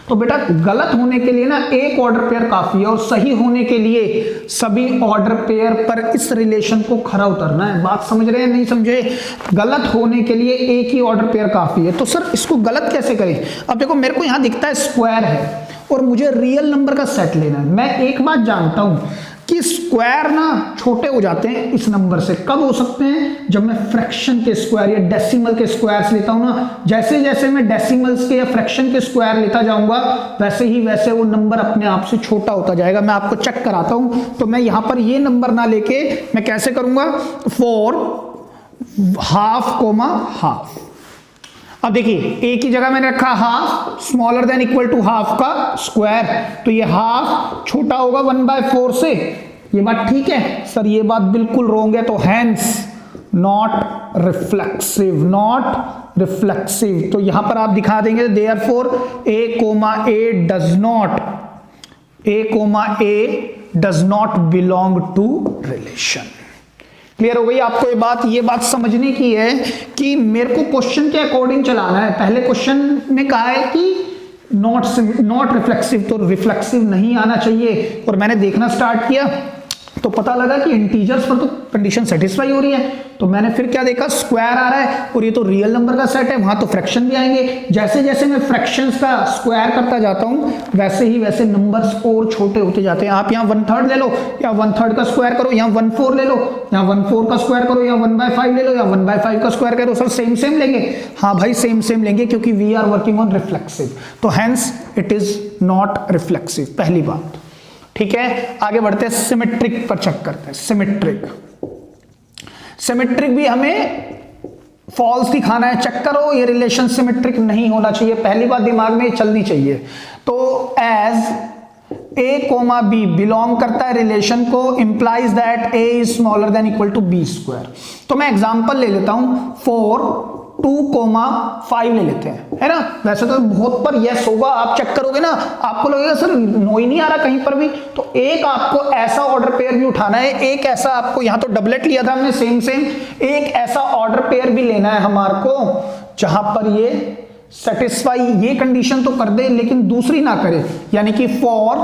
तो बेटा गलत होने के लिए ना एक ऑर्डर पेयर काफी है, और सही होने के लिए सभी ऑर्डर पेयर पर इस रिलेशन को खरा उतरना है। बात समझ रहे हैं नहीं समझे? गलत होने के लिए एक ही ऑर्डर पेयर काफी है। तो सर इसको गलत कैसे करें? अब देखो मेरे को यहां दिखता है स्क्वायर है और मुझे रियल नंबर का सेट लेना है। मैं एक बात जानता हूं कि स्क्वायर ना छोटे हो जाते हैं इस नंबर से। कब हो सकते हैं? जब मैं फ्रैक्शन के स्क्वायर या डेसिमल के स्क्वायर्स लेता हूं ना। जैसे जैसे मैं डेसिमल्स के या फ्रैक्शन के स्क्वायर लेता जाऊंगा, वैसे ही वैसे वो नंबर अपने आप से छोटा होता जाएगा। मैं आपको चेक कराता हूं। तो मैं यहां पर ये नंबर ना लेके मैं कैसे करूंगा, 4 हाफ कोमा हाफ। अब देखिए एक ही जगह मैंने रखा half smaller than equal to half का स्क्वायर, तो ये हाफ छोटा होगा 1/4 से, ये बात ठीक है। सर ये बात बिल्कुल रॉन्ग है, तो hence not reflexive, not reflexive. तो यहां पर आप दिखा देंगे therefore a, does not belong to relation. Clear हो गई आपको ये बात समझने की है कि मेरे को क्वेश्चन के अकॉर्डिंग चलाना है। पहले क्वेश्चन में कहा है कि नॉट रिफ्लेक्सिव, तो रिफ्लेक्सिव नहीं आना चाहिए, और मैंने देखना स्टार्ट किया तो पता लगा कि इंटीजर्स पर तो कंडीशन सेटिस्फाई हो रही है। तो मैंने फिर क्या देखा, स्क्वायर आ रहा है और ये तो रियल नंबर का सेट है, वहां तो फ्रैक्शन भी आएंगे। जैसे जैसे मैं फ्रैक्शंस का स्क्वायर करता जाता हूं, वैसे ही वैसे नंबर्स और छोटे होते जाते हैं। आप यहाँ 1/3 ले लो या 1/3 का स्क्वायर करो, यहाँ 1/4 ले लो, यहाँ 1/4 का स्क्वायर करो, या 1/5 ले लो, या 1/5 का स्क्वायर करो। सर सेम सेम लेंगे? हाँ भाई सेम सेम लेंगे, क्योंकि we are working on reflexive. तो hence it is not reflexive, पहली बात। ठीक है, आगे बढ़ते हैं, सिमेट्रिक पर चेक करते हैं। सिमेट्रिक भी हमें फॉल्स दिखाना है। चेक करो ये रिलेशन सिमेट्रिक नहीं होना चाहिए, पहली बात दिमाग में चलनी चाहिए। तो एज a, b बिलोंग करता है रिलेशन को, implies that a is smaller than equal to b square. तो मैं एग्जांपल ले लेता हूं, 4, 2, 5 ले लेते हैं, है ना। वैसे तो बहुत पर यस होगा, आप चेक करोगे ना आपको लगेगा सर नो ही नहीं आ रहा कहीं पर भी। तो एक आपको ऐसा ऑर्डर पेयर भी उठाना है, एक ऐसा आपको, यहां तो डबलेट लिया था हमने सेम सेम, एक ऐसा ऑर्डर पेयर भी लेना है हमारे को जहां पर ये सेटिस्फाई ये कंडीशन तो कर दे लेकिन दूसरी ना करे, यानी कि फॉर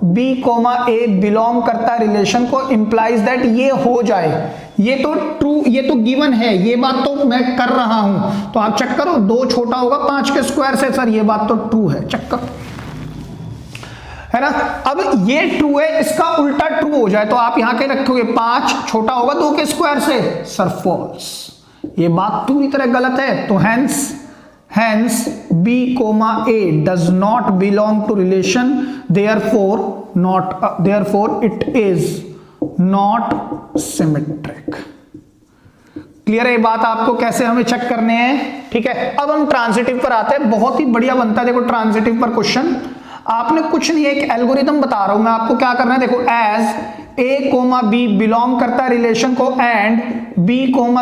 b, a बिलोंग करता है रिलेशन को, इंप्लाइज दैट ये हो जाए। ये तो ट्रू, ये तो गिवन है, ये बात तो मैं कर रहा हूं। तो आप चेक करो, 2 छोटा होगा 5 के स्क्वायर से, सर ये बात तो ट्रू है, चेक करो, है ना। अब ये ट्रू है, इसका उल्टा ट्रू हो जाए तो आप यहां के रखोगे 5 छोटा होगा 2 के स्क्वायर से, सर फॉल्स, ये बात पूरी तरह गलत है। तो hence b, a does not belong to relation, therefore it is not symmetric। Clear है ये बात आपको, कैसे हमें चेक करने हैं? ठीक है, अब हम ट्रांजिटिव पर आते हैं। बहुत ही बढ़िया बनता है, देखो ट्रांजिटिव पर क्वेश्चन आपने कुछ नहीं, एक एल्गोरिथम बता रहा हूं मैं आपको क्या करना है। देखो एज a, b बिलोंग करता है रिलेशन को एंड b,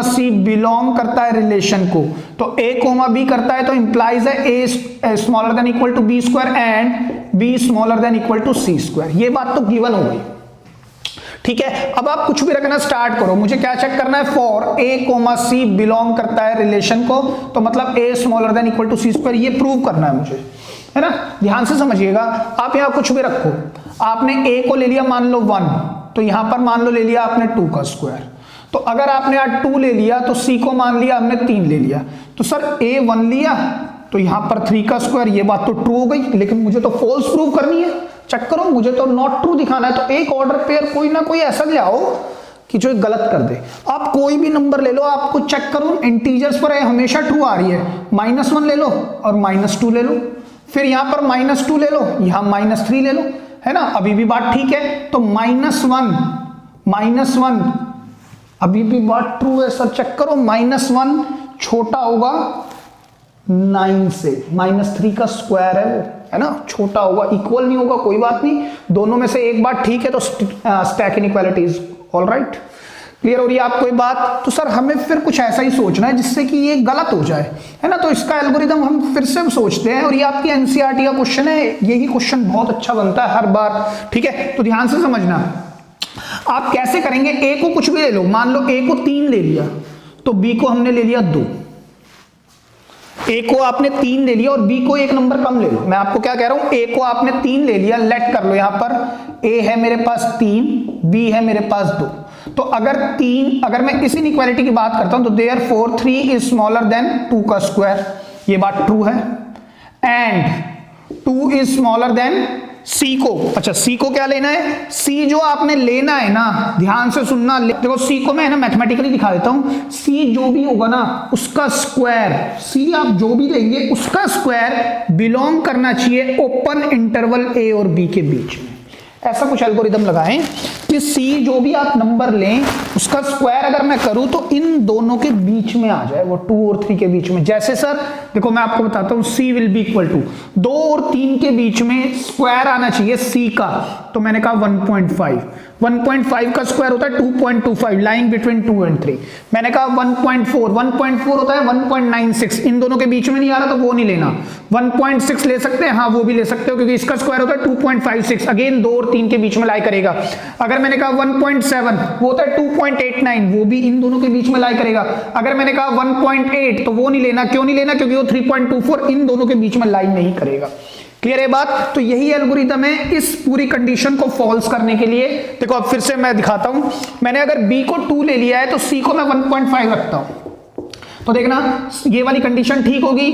c बिलोंग करता है रिलेशन को, तो a, b करता है तो इंप्लाइज है a smaller than equal to b square and b smaller than equal to c square. ये बात तो गिवन हो गई। ठीक है, अब आप कुछ भी रखना स्टार्ट करो। मुझे क्या चेक करना है, फॉर a, c बिलोंग करता है रिलेशन को, तो मतलब a smaller than equal to c square, ये प्रूव करना है मुझे, है ना। ध्यान से समझिएगा, आप यहां कुछ भी रखो। आपने a को ले लिया मान लो 1, तो यहां पर मान लो ले लिया आपने 2 का स्क्वायर। तो अगर आपने आज 2 ले लिया तो c को मान लिया हमने 3 ले लिया, तो सर a 1 लिया तो यहां पर 3 का स्क्वायर, ये बात तो ट्रू हो गई, लेकिन मुझे तो फॉल्स प्रूव करनी है। चेक करो, मुझे तो नॉट ट्रू दिखाना है। तो एक ऑर्डर पेयर कोई ना कोई ऐसा ले आओ कि जो गलत कर दे। आप कोई भी नंबर ले लो, आपको चेक करो इंटीजर्स पर है हमेशा ट्रू आ रही है, -1 ले लो और -2 ले लो, फिर यहां पर -2 ले लो, यहां -3 ले लो, है ना, अभी भी बात ठीक है। तो -1 अभी भी बात ट्रू है सर, चेक करो, -1 छोटा होगा 9 से, -3 का स्क्वायर है वो, है ना, छोटा होगा, इक्वल नहीं होगा, कोई बात नहीं, दोनों में से एक बात ठीक है, तो stack inequality is alright. Clear हो रही है आपको ये बात? तो सर हमें फिर कुछ ऐसा ही सोचना है जिससे कि ये गलत हो जाए, है ना, तो इसका एल्गोरिदम हम फिर से सोचते हैं, और ये आपकी एनसीईआरटी का क्वेश्चन है, यही क्वेश्चन बहुत अच्छा बनता है हर बार, ठीक है, तो ध्यान से समझना। आप कैसे करेंगे, ए को कुछ भी ले लो, मान लो ए को 3 ले लिया, तो बी को हमने ले लिया 2, ए को आपने 3 ले लिया और बी को 1 नंबर कम ले लो। मैं आपको क्या कह रहा हूं, ए को आपने 3 ले लिया, लेट कर लो यहां पर, ए है मेरे पास 3, बी है मेरे पास 2, तो अगर मैं इस इनइक्वालिटी की बात करता हूं तो देयरफॉर 3 इज स्मॉलर देन 2 का स्क्वायर, ये बात ट्रू है, एंड 2 इज स्मॉलर देन सी को, अच्छा सी को क्या लेना है, सी जो आपने लेना है ना, ध्यान से सुनना, देखो सी को मैं ना मैथमेटिकली दिखा देता हूं, सी जो भी होगा ना उसका स्क्वायर, सी आप जो भी लेंगे उसका स्क्वायर बिलोंग करना चाहिए ओपन इंटरवल ए और बी के बीच में। ऐसा कुछ एल्गोरिदम लगाएं कि सी जो भी आप नंबर लें उसका स्क्वायर अगर मैं करूं तो इन दोनों के बीच में आ जाए, वो 2 और 3 के बीच में। जैसे सर देखो मैं आपको बताता हूं, सी विल बी इक्वल टू 2 और 3 के बीच में स्क्वायर आना चाहिए सी का, तो मैंने कहा 1.5 का स्क्वायर होता है 2.25, लाइंग बिटवीन 2 एंड 3। मैंने कहा 1.4 होता है 1.96, इन दोनों के बीच में नहीं आ रहा तो वो नहीं लेना। 1.6 ले सकते हैं, हाँ वो भी ले सकते हो क्योंकि इसका स्क्वायर होता है 2.56, अगेन 2 और 3 के बीच में लाई करेगा। अगर मैंने कहा 1.7 वो होता है 2.89, वो भी इन दोनों के बीच में लाई करेगा। अगर मैंने कहा 1.8 तो वो नहीं लेना, क्यों नहीं लेना, क्योंकि वो 3.24 इन दोनों के बीच में लाई नहीं करेगा। क्लियर है बात? तो यही एल्गोरिदम है इस पूरी कंडीशन को फॉल्स करने के लिए। देखो अब फिर से मैं दिखाता हूं, मैंने अगर b को 2 ले लिया है तो c को मैं 1.5 रखता हूं, तो देखना ये वाली कंडीशन ठीक होगी,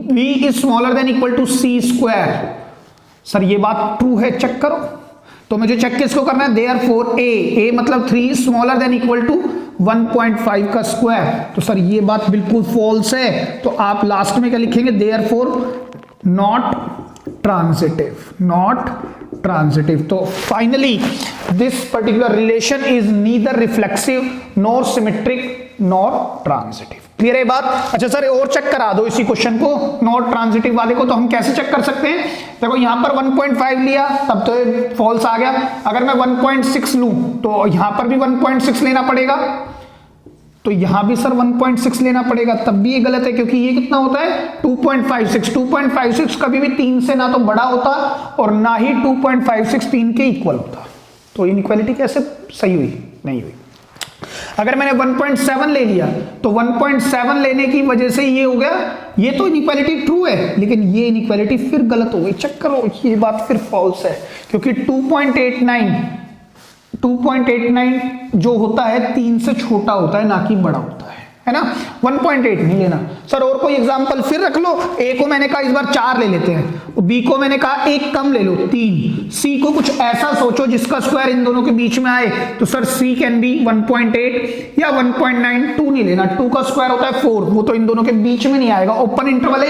b is smaller than equal to c square. Sir ये बात ट्रू है, चेक करो, तो मुझे चेक किसको करना है, देयरफॉर a मतलब 3 स्मॉलर देन इक्वल टू 1.5 का स्क्वायर। तो सर ये बात बिल्कुल फॉल्स है, तो आप लास्ट में क्या लिखेंगे, देयरफॉर नॉट ट्रांजिटिव। तो finally this particular relation is neither reflexive nor symmetric nor transitive. Clear है बात? अच्छा सर और चेक करा दो इसी क्वेश्चन को, नॉट ट्रांजिटिव वाले को, तो हम कैसे चेक कर सकते हैं, देखो यहां पर 1.5 लिया तब तो फॉल्स आ गया, अगर मैं 1.6 लूं तो यहां पर भी 1.6 लेना पड़ेगा, तो यहां भी सर 1.6 लेना पड़ेगा, तब भी ये गलत है क्योंकि ये कितना होता है 2.56 कभी भी 3 से ना तो बड़ा होता और ना ही 2.56 3 के इक्वल होता, तो इनइक्वालिटी कैसे सही हुई, नहीं हुई। अगर मैंने 1.7 ले लिया तो 1.7 लेने की वजह से ये हो गया, ये तो इनइक्वालिटी ट्रू है लेकिन ये इनइक्वालिटी फिर गलत हो गई, चेक करो ये बात फिर फॉल्स है क्योंकि 2.89 जो होता है 3 से छोटा होता है ना कि बड़ा होता है ना, 1.8 नहीं लेना। सर और कोई एग्जांपल फिर रख लो, ए को मैंने कहा इस बार 4 ले लेते हैं, बी को मैंने कहा एक कम ले लो 3, सी को कुछ ऐसा सोचो जिसका स्क्वायर इन दोनों के बीच में आए, तो सर सी कैन बी 1.8 या 1.9, 2 नहीं लेना, 2 का स्क्वायर होता है 4, वो तो इन दोनों के बीच में नहीं आएगा, ओपन इंटरवल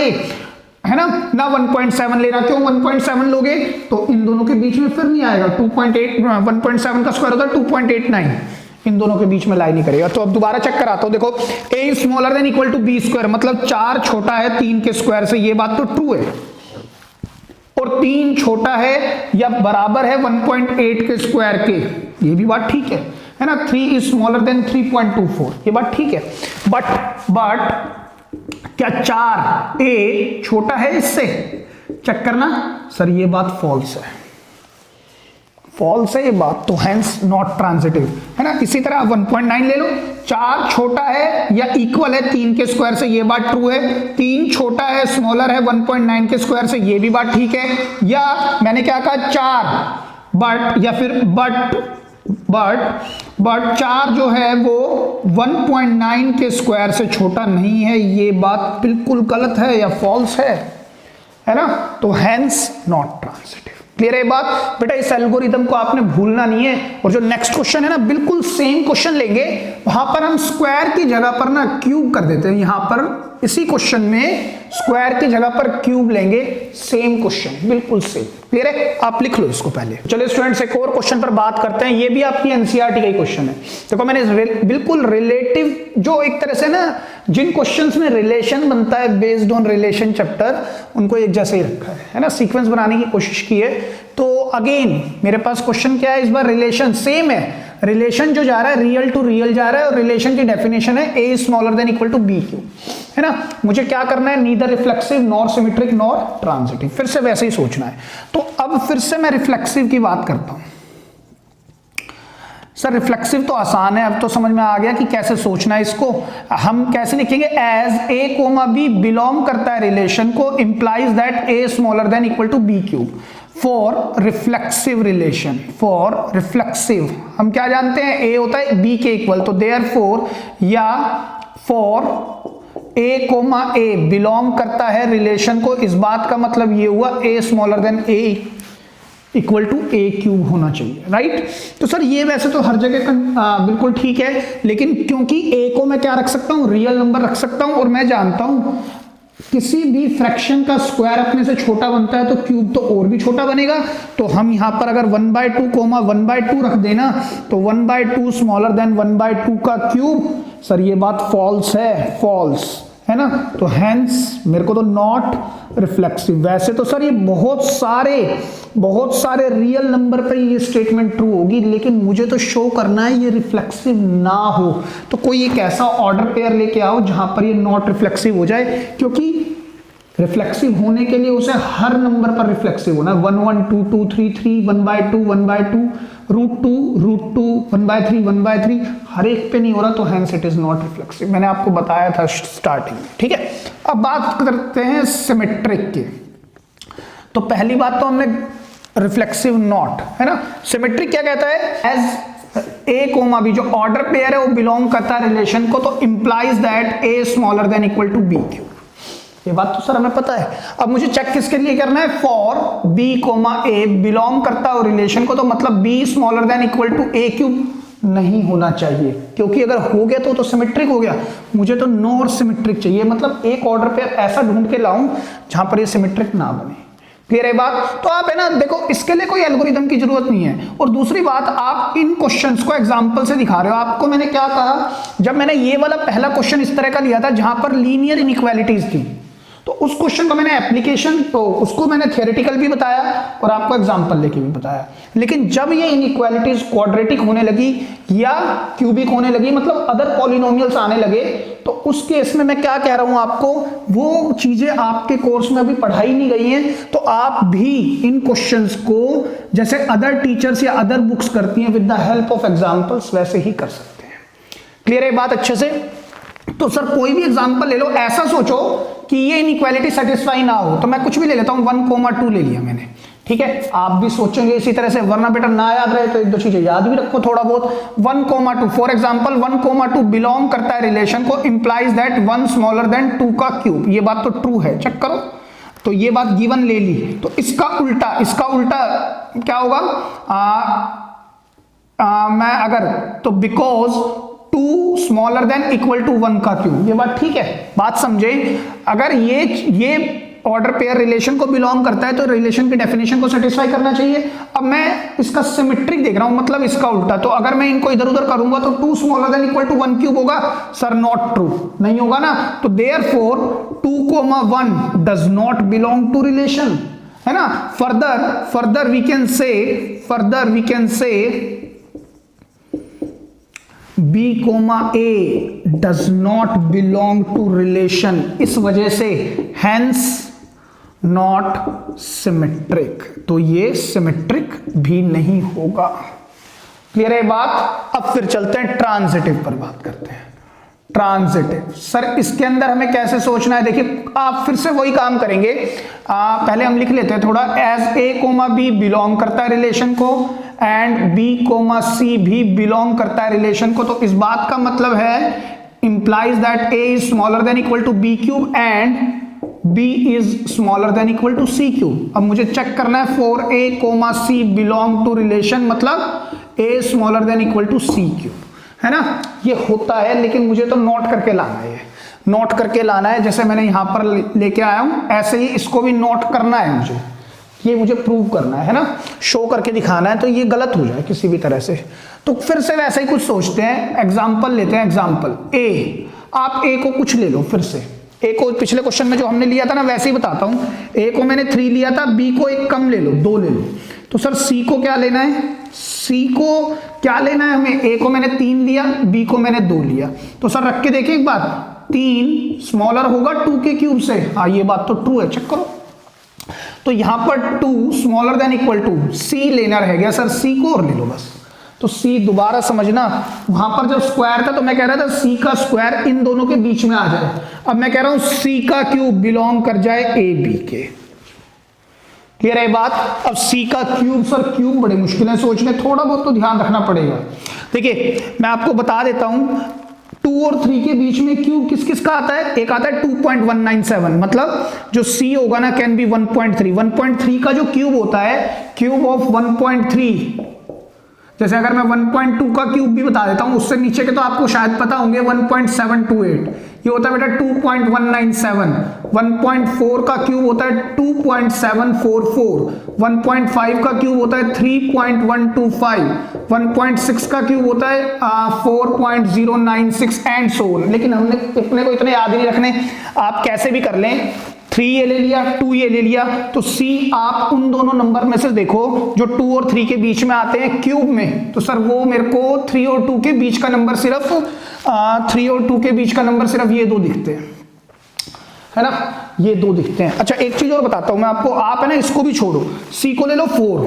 है ना 1.7 लेना, क्यों 1.7 लोगे तो इन दोनों के बीच में फिर नहीं आएगा, 1.7 का स्क्वायर होता है 2.89, इन दोनों के बीच में लाई नहीं करेगा। तो अब दोबारा चेक कराता हूं, देखो a smaller than equal to b square, मतलब 4 छोटा है 3 के स्क्वायर से, ये बात तो ट्रू है, और 3 छोटा है या बराबर है 1.8 के स्क्वायर के, ये भी बात ठीक है ना, 3 इज स्मॉलर देन 3.24, ये बात ठीक है, बट क्या 4a छोटा है इससे, चेक करना, सर ये बात फॉल्स है ये बात, तो हेंस नॉट ट्रांजिटिव, है ना। इसी तरह 1.9 ले लो, 4 छोटा है या इक्वल है 3 के स्क्वायर से, ये बात ट्रू है, 3 छोटा है स्मॉलर है 1.9 के स्क्वायर से, ये भी बात ठीक है, या मैंने क्या कहा 4 बट या फिर बट 4 जो है वो 1.9 के स्क्वायर से छोटा नहीं है, ये बात बिल्कुल गलत है या फॉल्स है ना, तो हेंस नॉट ट्रांजिटिव। क्लियर है बात बेटा, इस एल्गोरिदम को आपने भूलना नहीं है, और जो नेक्स्ट क्वेश्चन है ना बिल्कुल सेम क्वेश्चन लेंगे, वहां पर हम स्क्वायर की जगह पर ना क्यूब कर देते हैं, यहां पर इसी क्वेश्चन में स्क्वायर की जगह पर क्यूब लेंगे, सेम क्वेश्चन, बिल्कुल सेम। क्लियर है? आप लिख लो इसको पहले। चलिए स्टूडेंट्स एक और क्वेश्चन पर बात करते हैं, ये भी आपकी एनसीईआरटी का ही क्वेश्चन है। देखो मैंने बिल्कुल रिलेटिव, जो एक तरह से ना जिन क्वेश्चंस में रिलेशन बनता है बेस्ड ऑन रिलेशन चैप्टर, उनको एक जैसे ही रखा है ना, सीक्वेंस बनाने की कोशिश की है। तो अगेन मेरे पास क्वेश्चन क्या है इस बार, रिलेशन सेम है, रिलेशन जो जा रहा है रियल टू रियल जा रहा है, और रिलेशन की डेफिनेशन है a smaller than equal to b cube, है ना। मुझे क्या करना है, neither reflexive nor symmetric nor transitive, फिर से वैसे ही सोचना है। तो अब फिर से मैं रिफ्लेक्सिव की बात करता हूं। सर रिफ्लेक्सिव तो आसान है, अब तो समझ में आ गया कि कैसे सोचना है इसको। हम कैसे लिखेंगे, as a comma b belong करता है रिलेशन को, implies that a smaller than equal to B cube. For reflexive relation, for reflexive हम क्या जानते हैं, a होता है b के इक्वल, तो देयरफॉर या for a comma a belong करता है रिलेशन को, इस बात का मतलब ये हुआ a smaller than a equal to a cube होना चाहिए, राइट। तो सर ये वैसे तो हर जगह बिल्कुल ठीक है, लेकिन क्योंकि a को मैं क्या रख सकता हूं, रियल नंबर रख सकता हूं, और मैं जानता हूं किसी भी फ्रैक्शन का स्क्वायर अपने से छोटा बनता है तो क्यूब तो और भी छोटा बनेगा। तो हम यहां पर अगर 1/2 कोमा 1/2 रख देना, तो 1/2 स्मॉलर देन 1/2 का क्यूब, सर ये बात फॉल्स है, फॉल्स है ना। तो हेंस मेरे को तो नॉट रिफ्लेक्सिव। वैसे तो सर ये बहुत सारे रियल नंबर पे ये स्टेटमेंट ट्रू होगी, लेकिन मुझे तो शो करना है ये रिफ्लेक्सिव ना हो। तो कोई एक ऐसा ऑर्डर पेयर लेके आओ जहां पर ये नॉट रिफ्लेक्सिव हो जाए, क्योंकि रिफ्लेक्सिव होने के लिए उसे हर नंबर पर रिफ्लेक्सिव होना है। 1 1 2 2 3 3 1/2 1/2 √2 1/3 1/3, हर एक पे नहीं हो रहा, तो hence it is not reflexive. मैंने आपको बताया था स्टार्टिंग में, ठीक है। अब बात करते हैं सिमेट्रिक की। तो पहली बात तो हमने रिफ्लेक्सिव नॉट, है ना। सिमेट्रिक क्या कहता है, एज ए कोमा बी, जो ऑर्डर पेयर है वो बिलोंग करता है रिलेशन को, तो implies that a smaller than equal to B cube. ये बात तो सर हमें पता है। अब मुझे चेक किसके लिए करना है, for b comma a belong करता है रिलेशन को, तो मतलब b smaller than equal to a cube नहीं होना चाहिए, क्योंकि अगर हो गया तो सिमेट्रिक हो गया। मुझे तो नॉर सिमेट्रिक चाहिए, मतलब एक ऑर्डर पेयर ऐसा ढूंढ के लाऊं जहां पर ये सिमेट्रिक ना बने। क्लियर है बात। तो आप है ना देखो, इसके लिए कोई एल्गोरिथम की जरूरत नहीं है। और दूसरी बात, आप इन क्वेश्चंस को एग्जांपल से दिखा रहे हो। आपको मैंने क्या कहा, जब मैंने ये वाला पहला क्वेश्चन इस तरह का लिया था जहां पर लीनियर इनइक्वालिटीज थी, तो उस क्वेश्चन को मैंने एप्लीकेशन, तो उसको मैंने थियोरेटिकल भी बताया और आपको एग्जांपल लेके भी बताया। लेकिन जब ये इनइक्वालिटीज क्वाड्रेटिक होने लगी या क्यूबिक होने लगी, मतलब अदर पॉलिनोमियल्स आने लगे, तो उस केस में मैं क्या कह रहा हूं आपको, वो चीजें आपके कोर्स में अभी पढ़ाई नहीं गई हैं, तो आप भी इन क्वेश्चंस को जैसे अदर टीचर्स या अदर बुक्स करती हैं with the help of examples, वैसे ही कर सकते हैं। क्लियर है बात अच्छे से। तो सर कोई भी एग्जांपल ले लो, ऐसा सोचो कि ये इनइक्वालिटी सेटिस्फाई ना हो, तो मैं कुछ भी ले लेता हूं, 1,2 ले लिया मैंने, ठीक है। आप भी सोचेंगे इसी तरह से, वरना बेटा ना याद रहे तो एक दो चीजें याद भी रखो थोड़ा बहुत। 1,2 फॉर एग्जांपल 1,2 बिलोंग करता है रिलेशन को, इंप्लाइज दैट 1 स्मॉलर देन 2 का क्यूब। ये बात तो ट्रू है, चेक करो। तो ये बात गिवन ले ली, तो इसका उल्टा क्या होगा, मैं अगर तो because 2 smaller than equal to 1 का क्यूब, ये बात ठीक है, बात समझे। अगर ये ऑर्डर पेयर रिलेशन को बिलोंग करता है तो रिलेशन की डेफिनेशन को सेटिस्फाई करना चाहिए। अब मैं इसका सिमेट्रिक देख रहा हूं, मतलब इसका उल्टा, तो अगर मैं इनको इधर उधर करूंगा तो 2 smaller than equal to 1 cube होगा, सर नॉट ट्रू, नहीं होगा ना। तो therefore 2,1 does not belong to relation, है ना। Further we can say B, A does not belong to relation, इस वजह से hence not symmetric, तो ये सिमेट्रिक भी नहीं होगा। क्लियर है बात। अब फिर चलते हैं ट्रांजिटिव पर बात करते हैं। ट्रांजिटिव सर इसके अंदर हमें कैसे सोचना है, देखिए आप फिर से वही काम करेंगे। पहले हम लिख लेते हैं थोड़ा, as a comma b belong करता है रिलेशन को एंड बी कोमा सी भी बिलोंग करता है रिलेशन को, तो इस बात का मतलब है implies that A is smaller than equal to B cube and B is smaller than equal to C cube. अब मुझे चेक करना है for A comma C belong to relation, मतलब A smaller than equal to C cube, है ना। ये होता है, लेकिन मुझे तो नोट करके लाना है। नोट करके लाना है, जैसे मैंने यहां पर लेके आया हूं ऐसे ही इसको भी नोट करना है मुझे, ये मुझे प्रूव करना है ना, शो करके दिखाना है, तो ये गलत हो जाए किसी भी तरह से। तो फिर से वैसे ही कुछ सोचते हैं, एग्जाम्पल लेते हैं। एग्जाम्पल ए, आप ए को कुछ ले लो, फिर से ए को पिछले क्वेश्चन में जो हमने लिया था ना वैसे ही बताता हूं। ए को मैंने 3 लिया था, बी को एक कम ले लो, 2 ले लो। तो सर सी को क्या लेना है, सी को क्या लेना है हमें, ए को मैंने 3 लिया, बी को मैंने 2 लिया। तो सर रख के देखें एक बार, 3 स्मॉलर होगा 2 के क्यूब से, हाँ ये बात तो ट्रू है, चेक करो। तो यहां पर 2 स्मॉलर देन इक्वल टू सी लेना रह गया, सर सी को और ले लो बस। तो सी दोबारा समझना, वहां पर जब स्क्वायर था तो मैं कह रहा था सी का स्क्वायर इन दोनों के बीच में आ जाए, अब मैं कह रहा हूं सी का क्यूब बिलोंग कर जाए ए बी के। क्लियर है बात। अब सी का क्यूब, सर क्यूब बड़े मुश्किल है सोचने, थोड़ा बहुत तो ध्यान रखना पड़ेगा। देखिए मैं आपको बता देता हूं, 2 और 3 के बीच में क्यूब किस किस का आता है, एक आता है 2.197, मतलब जो सी होगा ना कैन बी 1.3। 1.3 का जो क्यूब होता है, क्यूब ऑफ 1.3, जैसे अगर मैं 1.2 का क्यूब भी बता देता हूं, उससे नीचे के तो आपको शायद पता होंगे, 1.728 ये होता है बेटा 2.197। 1.4 का क्यूब होता है 2.744। 1.5 का क्यूब होता है 3.125। 1.6 का क्यूब होता है 4.096 एंड सो ऑन। लेकिन हमने अपने को इतने याद नहीं रखने, आप कैसे भी कर लें, 3 ये ले लिया, 2 ये ले लिया, तो सी आप उन दोनों नंबर में से देखो जो 2 और 3 के बीच में आते हैं क्यूब में, तो सर वो मेरे को 3 और 2 के बीच का नंबर सिर्फ 3 और 2 के बीच का नंबर सिर्फ ये 2 दिखते हैं, है ना, ये 2 दिखते हैं। अच्छा एक चीज और बताता हूं मैं आपको, आप है ना इसको भी छोड़ो, सी को ले लो 4,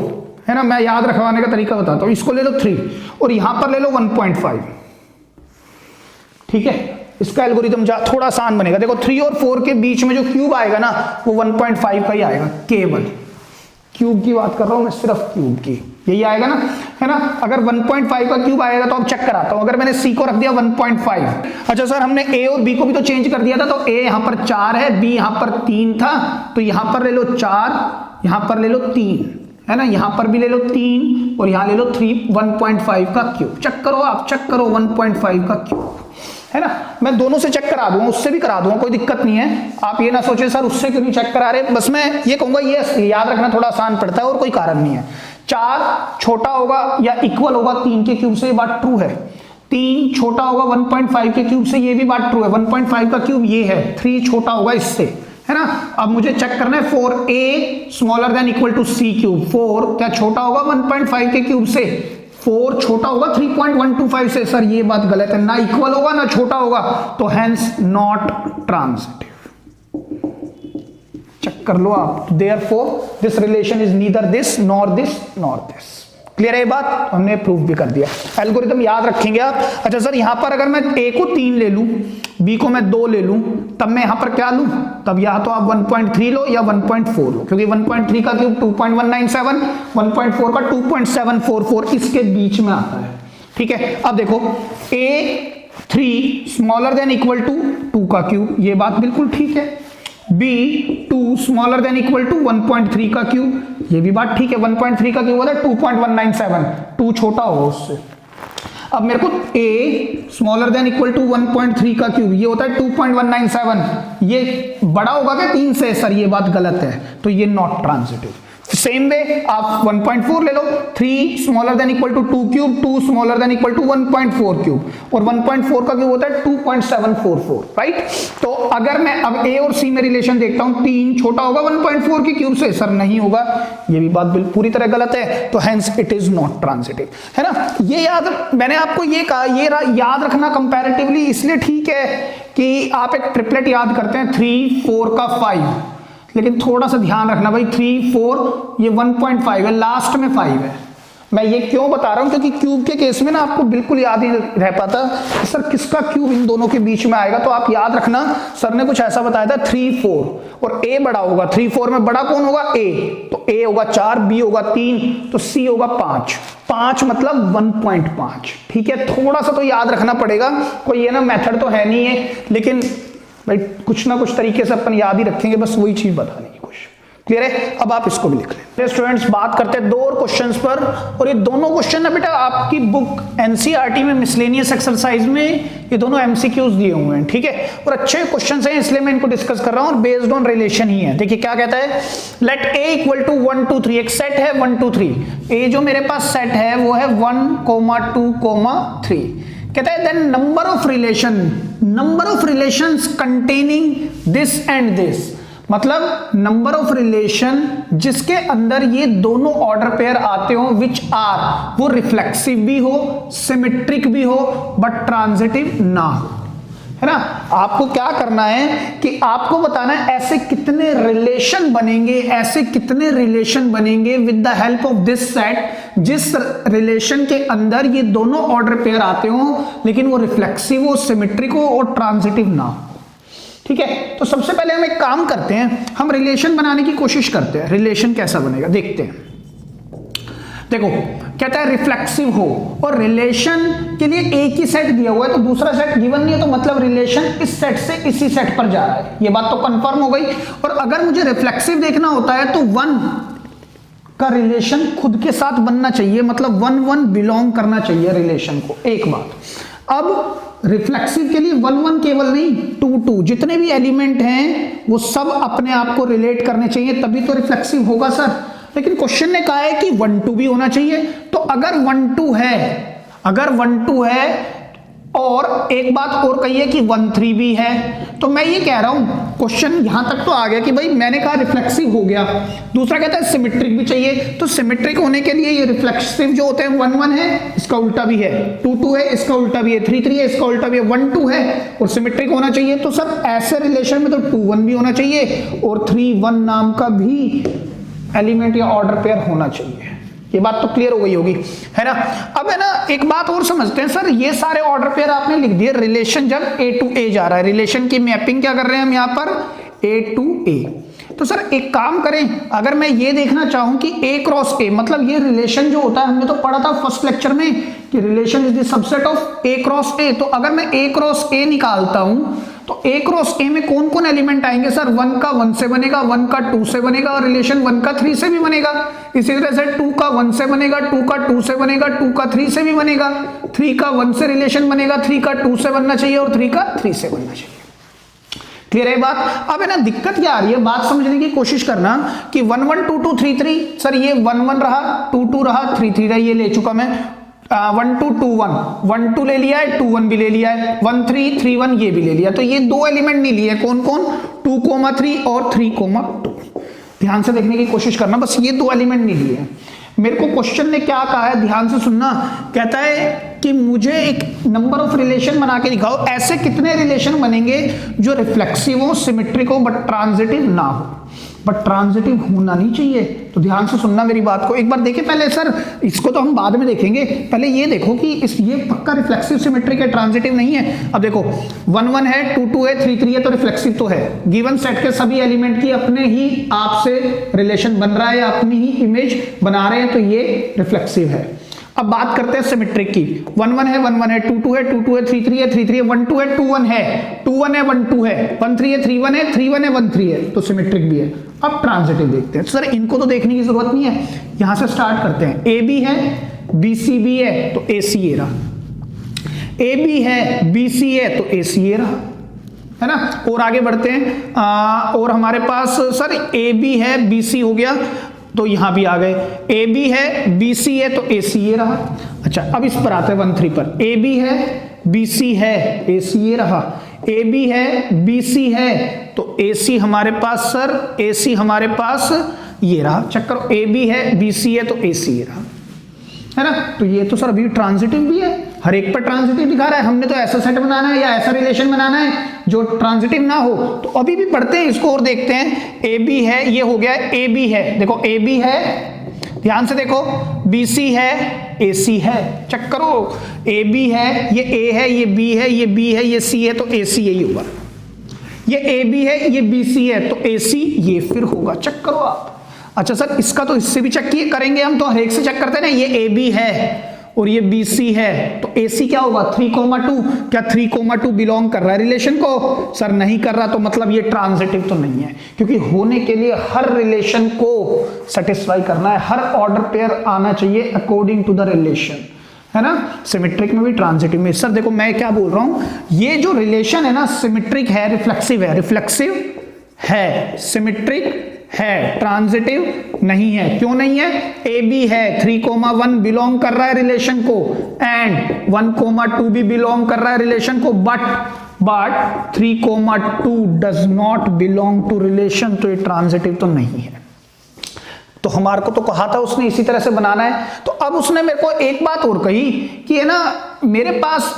है ना, मैं याद रखवाने का तरीका बताता हूं, इसको ले लो 3 और यहां पर ले लो 1.5, ठीक है। इसका एल्गोरिथम थोड़ा आसान बनेगा। देखो 3 और 4 के बीच में जो क्यूब आएगा ना वो 1.5 का ही आएगा, केवल क्यूब की बात कर रहा हूं मैं, सिर्फ क्यूब की, यही आएगा ना, है ना। अगर 1.5 का क्यूब आएगा तो अब चेक कराता हूं, अगर मैंने सी को रख दिया 1.5, अच्छा सर हमने ए और बी को भी तो चेंज कर दिया था, तो ए यहां पर 4 है, बी यहां पर 3 था, तो यहां पर ले लो 4, यहां पर ले लो 3, है ना, यहां पर भी ले लो 3 और यहां ले लो 3, 1.5 का क्यूब। चेक करो आप, चेक करो 1.5 का क्यूब, है ना। मैं दोनों से चेक करा दूंगा, उससे भी करा दूंगा, कोई दिक्कत नहीं है। आप ये ना सोचे सर उससे क्यों नहीं चेक करा रहे, बस मैं ये कहूंगा ये याद रखना थोड़ा आसान पड़ता है और कोई कारण नहीं है। 4 छोटा होगा या इक्वल होगा 3 के क्यूब से, ये बात ट्रू है। 3 छोटा होगा 1.5 के क्यूब से, ये भी बात ट्रू है। 1.5 का क्यूब ये है, 3 छोटा होगा इससे, है ना। अब मुझे चेक करना है 4a smaller than equal to C cube, 4 क्या छोटा होगा 1.5 के क्यूब से, 4 छोटा होगा 3.125 से, सर ये बात गलत है, ना इक्वल होगा ना छोटा होगा, तो हेंस नॉट ट्रांजिटिव। चेक कर लो आप, therefore this relation is neither this nor this nor this. Clear है ये बात, हमने प्रूफ भी कर दिया। एल्गोरिथम याद रखेंगे आप। अच्छा सर यहां पर अगर मैं ए को 3 ले लूं, बी को मैं 2 ले लूं, तब मैं यहां पर क्या लूं, तब या तो आप 1.3 लो या 1.4 लो, क्योंकि 1.3 का क्यूब 2.197, 1.4 का 2.744 इसके बीच में आता है, ठीक है। अब देखो a 3 smaller than equal to 2 का क्यूब, ये बात बिल्कुल ठीक है। B 2 smaller than equal to 1.3 का क्यूब, ये भी बात ठीक है। 1.3 का क्यूब होता है 2.197, 2 छोटा होगा उससे। अब मेरे को a smaller than equal to 1.3 का क्यूब, ये होता है 2.197, ये बड़ा होगा क्या 3 से, सर ये बात गलत है, तो ये नॉट ट्रांजिटिव। सेम वे आप 1.4 ले लो, 3 smaller than equal to 2 cube, 2 smaller than equal to 1.4 cube, और 1.4 का क्यूब होता है 2.744, राइट। तो अगर मैं अब ए और सी में रिलेशन देखता हूं, 3 छोटा होगा 1.4 के क्यूब से, सर नहीं होगा, ये भी बात पूरी तरह गलत है, तो hence it is not transitive, है ना। ये याद, मैंने आपको ये कहा, ये याद रखना कंपैरेटिवली इसलिए ठीक है कि आप एक ट्रिपलेट याद करते हैं 3 4 का 5, लेकिन थोड़ा सा ध्यान रखना भाई 3 4 ये 1.5 है, लास्ट में 5 है। मैं ये क्यों बता रहा हूं, क्योंकि क्यूब के केस में ना आपको बिल्कुल याद ही रह पाता सर किसका क्यूब इन दोनों के बीच में आएगा, तो आप याद रखना सर ने कुछ ऐसा बताया था 3 4 और a बड़ा होगा, 3 4 में बड़ा कौन होगा a, तो a होगा 4, b होगा 3, तो c होगा 5 मतलब 1.5, ठीक है। थोड़ा सा तो याद रखना पड़ेगा, कोई ये ना मेथड तो है नहीं है, लेकिन भाई कुछ ना कुछ तरीके से अपन याद ही रखेंगे, बस वही चीज बताने की कोशिश। क्लियर है। अब आप इसको भी लिख लें। स्टूडेंट्स बात करते हैं दो और क्वेश्चंस पर, और ये दोनों क्वेश्चन ना बेटा आपकी बुक एनसीईआरटी में मिसलेनियस एक्सरसाइज में ये दोनों एमसीक्यूज दिए हुए हैं, ठीक है, और अच्छे क्वेश्चंस हैं इसलिए मैं इनको डिस्कस कर रहा हूं और बेस्ड ऑन रिलेशन ही है। देखिए क्या कहता है, लेट ए इक्वल टू 1 2 3, एक सेट है 1 2 3, ए जो मेरे पास सेट है वो है 1 2 3, कहता है then number of relations containing this and this, मतलब नंबर ऑफ रिलेशन जिसके अंदर ये दोनों ऑर्डर पेयर आते हो विच आर, वो रिफ्लेक्सिव भी हो, सिमेट्रिक भी हो, बट ट्रांजिटिव ना हो, है ना। आपको क्या करना है कि आपको बताना है ऐसे कितने रिलेशन बनेंगे with the help of this set, जिस रिलेशन के अंदर ये दोनों ऑर्डर पेयर आते हो लेकिन वो रिफ्लेक्सिव हो, सिमेट्रिक हो और ट्रांजिटिव ना हो, ठीक है। तो सबसे पहले हम एक काम करते हैं, हम रिलेशन बनाने की कोशिश करते हैं, रिलेशन कैसा बनेगा देखते हैं। देखो कहता है रिफ्लेक्सिव हो, और रिलेशन के लिए एक ही सेट दिया हुआ है तो दूसरा सेट गिवन नहीं है, तो मतलब रिलेशन इस सेट से इसी सेट पर जा रहा है, ये बात तो कंफर्म हो गई। और अगर मुझे रिफ्लेक्सिव देखना होता है तो 1 का रिलेशन खुद के साथ बनना चाहिए, मतलब 1 1 बिलोंग करना चाहिए रिलेशन को, एक बात। अब रिफ्लेक्सिव के लिए 1 1 केवल नहीं 2 2, जितने भी एलिमेंट हैं वो सब अपने आप को रिलेट करने चाहिए, तभी तो रिफ्लेक्सिव होगा सर। लेकिन क्वेश्चन ने कहा है कि 1 2 भी होना चाहिए, तो अगर 1 2 है और एक बात और कही है कि 1 3 भी है, तो मैं ये कह रहा हूं क्वेश्चन यहां तक तो आ गया कि भाई मैंने कहा रिफ्लेक्सिव हो गया, दूसरा कहता है सिमेट्रिक भी चाहिए, तो सिमेट्रिक होने के लिए ये रिफ्लेक्सिव जो होते हैं 1 1 है, इसका उल्टा भी है, 2 2 है, इसका उल्टा भी है, 3 3 है, इसका उल्टा भी है, 1 2 है और सिमेट्रिक होना चाहिए। तो सर ऐसे रिलेशन में तो 2 1 भी होना चाहिए और 3 1 नाम का भी एलिमेंट या ऑर्डर पेयर होना चाहिए। ये बात तो क्लियर हो गई होगी, है ना। अब है ना एक बात और समझते हैं, सर ये सारे ऑर्डर पेयर आपने लिख दिए, रिलेशन जब A to A जा रहा है, रिलेशन की मैपिंग क्या कर रहे हैं हम यहाँ पर, A to A। तो सर एक काम करें, अगर मैं ये देखना चाहूं कि A क्रॉस A, मतलब ये रिलेशन जो होता है हमने तो पढ़ा था फर्स्ट लेक्चर में कि relation is the subset of A cross A, तो अगर मैं A क्रॉस A निकालता हूं तो A क्रॉस A में कौन कौन एलिमेंट आएंगे सर, 1 का 1 से बनेगा, 1 का 2 से बनेगा, और रिलेशन 1 का 3 से भी बनेगा। इसी तरह से 2 का 1 से बनेगा, 2 का 2 से बनेगा, 2 का 3 से भी बनेगा, 3 का 1 से रिलेशन बनेगा, 3 का 2 से बनना चाहिए और 3 का 3 से बनना चाहिए। क्लियर है बात। अब है ना दिक्कत क्या आ रही है, बात समझने की कोशिश करना कि 1 1 2 2 3 3, सर ये 1 1 रहा, 2 2 रहा, 3 3 रहा, ये ले चुका मैं, 1 2 2 1 2 ले लिया है, 2 1 भी ले लिया है, 1 3 3 1 ये भी ले लिया, तो ये दो एलिमेंट नहीं लिए, कौन कौन, 2 3 और 3 2। ध्यान से देखने की कोशिश करना, बस ये दो एलिमेंट नहीं लिए। मेरे को क्वेश्चन ने क्या कहा है, ध्यान से सुनना, कहता है कि मुझे एक नंबर ऑफ रिलेशन बना के दिखाओ, ऐसे कितने रिलेशन बनेंगे जो रिफ्लेक्सिव हो, सिमेट्रिक हो, बट ट्रांजिटिव ना हो, बट ट्रांजिटिव होना नहीं चाहिए। तो ध्यान से सुनना मेरी बात को, एक बार देखें पहले, सर इसको तो हम बाद में देखेंगे, पहले ये देखो कि ये पक्का रिफ्लेक्सिव सिमेट्रिक है, ट्रांजिटिव नहीं है। अब देखो 1 1 है, 2 2 है, 3 3 है, तो रिफ्लेक्सिव तो है, गिवन सेट के सभी एलिमेंट की अपने ही आपसे रिलेशन बन रहा है, अपनी ही इमेज बना रहे हैं, तो ये रिफ्लेक्सिव है। अब बात करते हैं सिमेट्रिक की, 1 1 है, 1 1 है, 2 2 है, 2 2 है, 3 3 है, 3 3 है, 1 2 है, 2 1 है, 2 1 है, 1 2 है, 1 3 है, 3 1 है, 3 1 है, 1 3 है, तो सिमेट्रिक भी है। अब ट्रांजिटिव देखते हैं, सर इनको तो देखने की जरूरत नहीं है, यहां से स्टार्ट करते हैं। ए बी है, बी सी बी है, तो ए सी ए रहा, ए बी है, बी सी है, तो ए सी ए रहा, है ना। और आगे बढ़ते हैं, और हमारे पास सर ए बी है, बी सी हो गया, तो यहां भी आ गए, ए बी है, बी सी है, तो ए सी ए रहा। अच्छा अब इस पर आते हैं 1 3 पर, ए बी है, बी सी है, ए सी ए रहा, ए बी है, बी सी है, तो ए सी हमारे पास सर, ए सी हमारे पास ये रहा, चक्कर ए बी है, बी सी है, तो ए सी ए रहा, है ना। तो ये तो सर अभी ट्रांजिटिव भी है, हर एक पर ट्रांजिटिव दिखा रहा है, हमने तो ऐसा सेट बनाना है या ऐसा रिलेशन बनाना है जो ट्रांजिटिव ना हो। तो अभी भी पढ़ते हैं इसको और देखते हैं, ए बी है, ये हो गया, ए बी है, देखो ए बी है, ध्यान से देखो, बी सी है, ए सी है, चेक करो, ए बी है, ये ए है, ये बी है, ये बी है, ये सी है, तो ए सी यही होगा, ये ए बी है, ये बी सी है, तो ए सी ये फिर होगा, चेक करो आप। अच्छा सर इसका तो इससे भी चेक करेंगे हम, तो हर एक से चेक करते हैं ना, ये ए बी है और ये BC है, तो AC क्या होगा 3,2। क्या 3,2 बिलोंग कर रहा है रिलेशन को? सर नहीं कर रहा, तो मतलब ये ट्रांजिटिव तो नहीं है, क्योंकि होने के लिए हर रिलेशन को सेटिस्फाई करना है, हर ऑर्डर पेयर आना चाहिए अकॉर्डिंग टू द रिलेशन, है ना। सिमेट्रिक में भी ट्रांजिटिव में। सर देखो मैं क्या बोल रहा हूं, ये जो रिलेशन है ना सिमेट्रिक है, रिफ्लेक्सिव है, रिफ्लेक्सिव है, सिमेट्रिक है, ट्रांजिटिव नहीं है। क्यों नहीं है? AB है, 3,1 बिलोंग कर रहा है रिलेशन को, एंड 1,2 भी बिलोंग कर रहा है रिलेशन को, but 3,2 does not belong to relation, तो ये ट्रांजिटिव तो नहीं है। तो हमारे को तो कहा था उसने इसी तरह से बनाना है। तो अब उसने मेरे को एक बात और कही कि है ना मेरे पास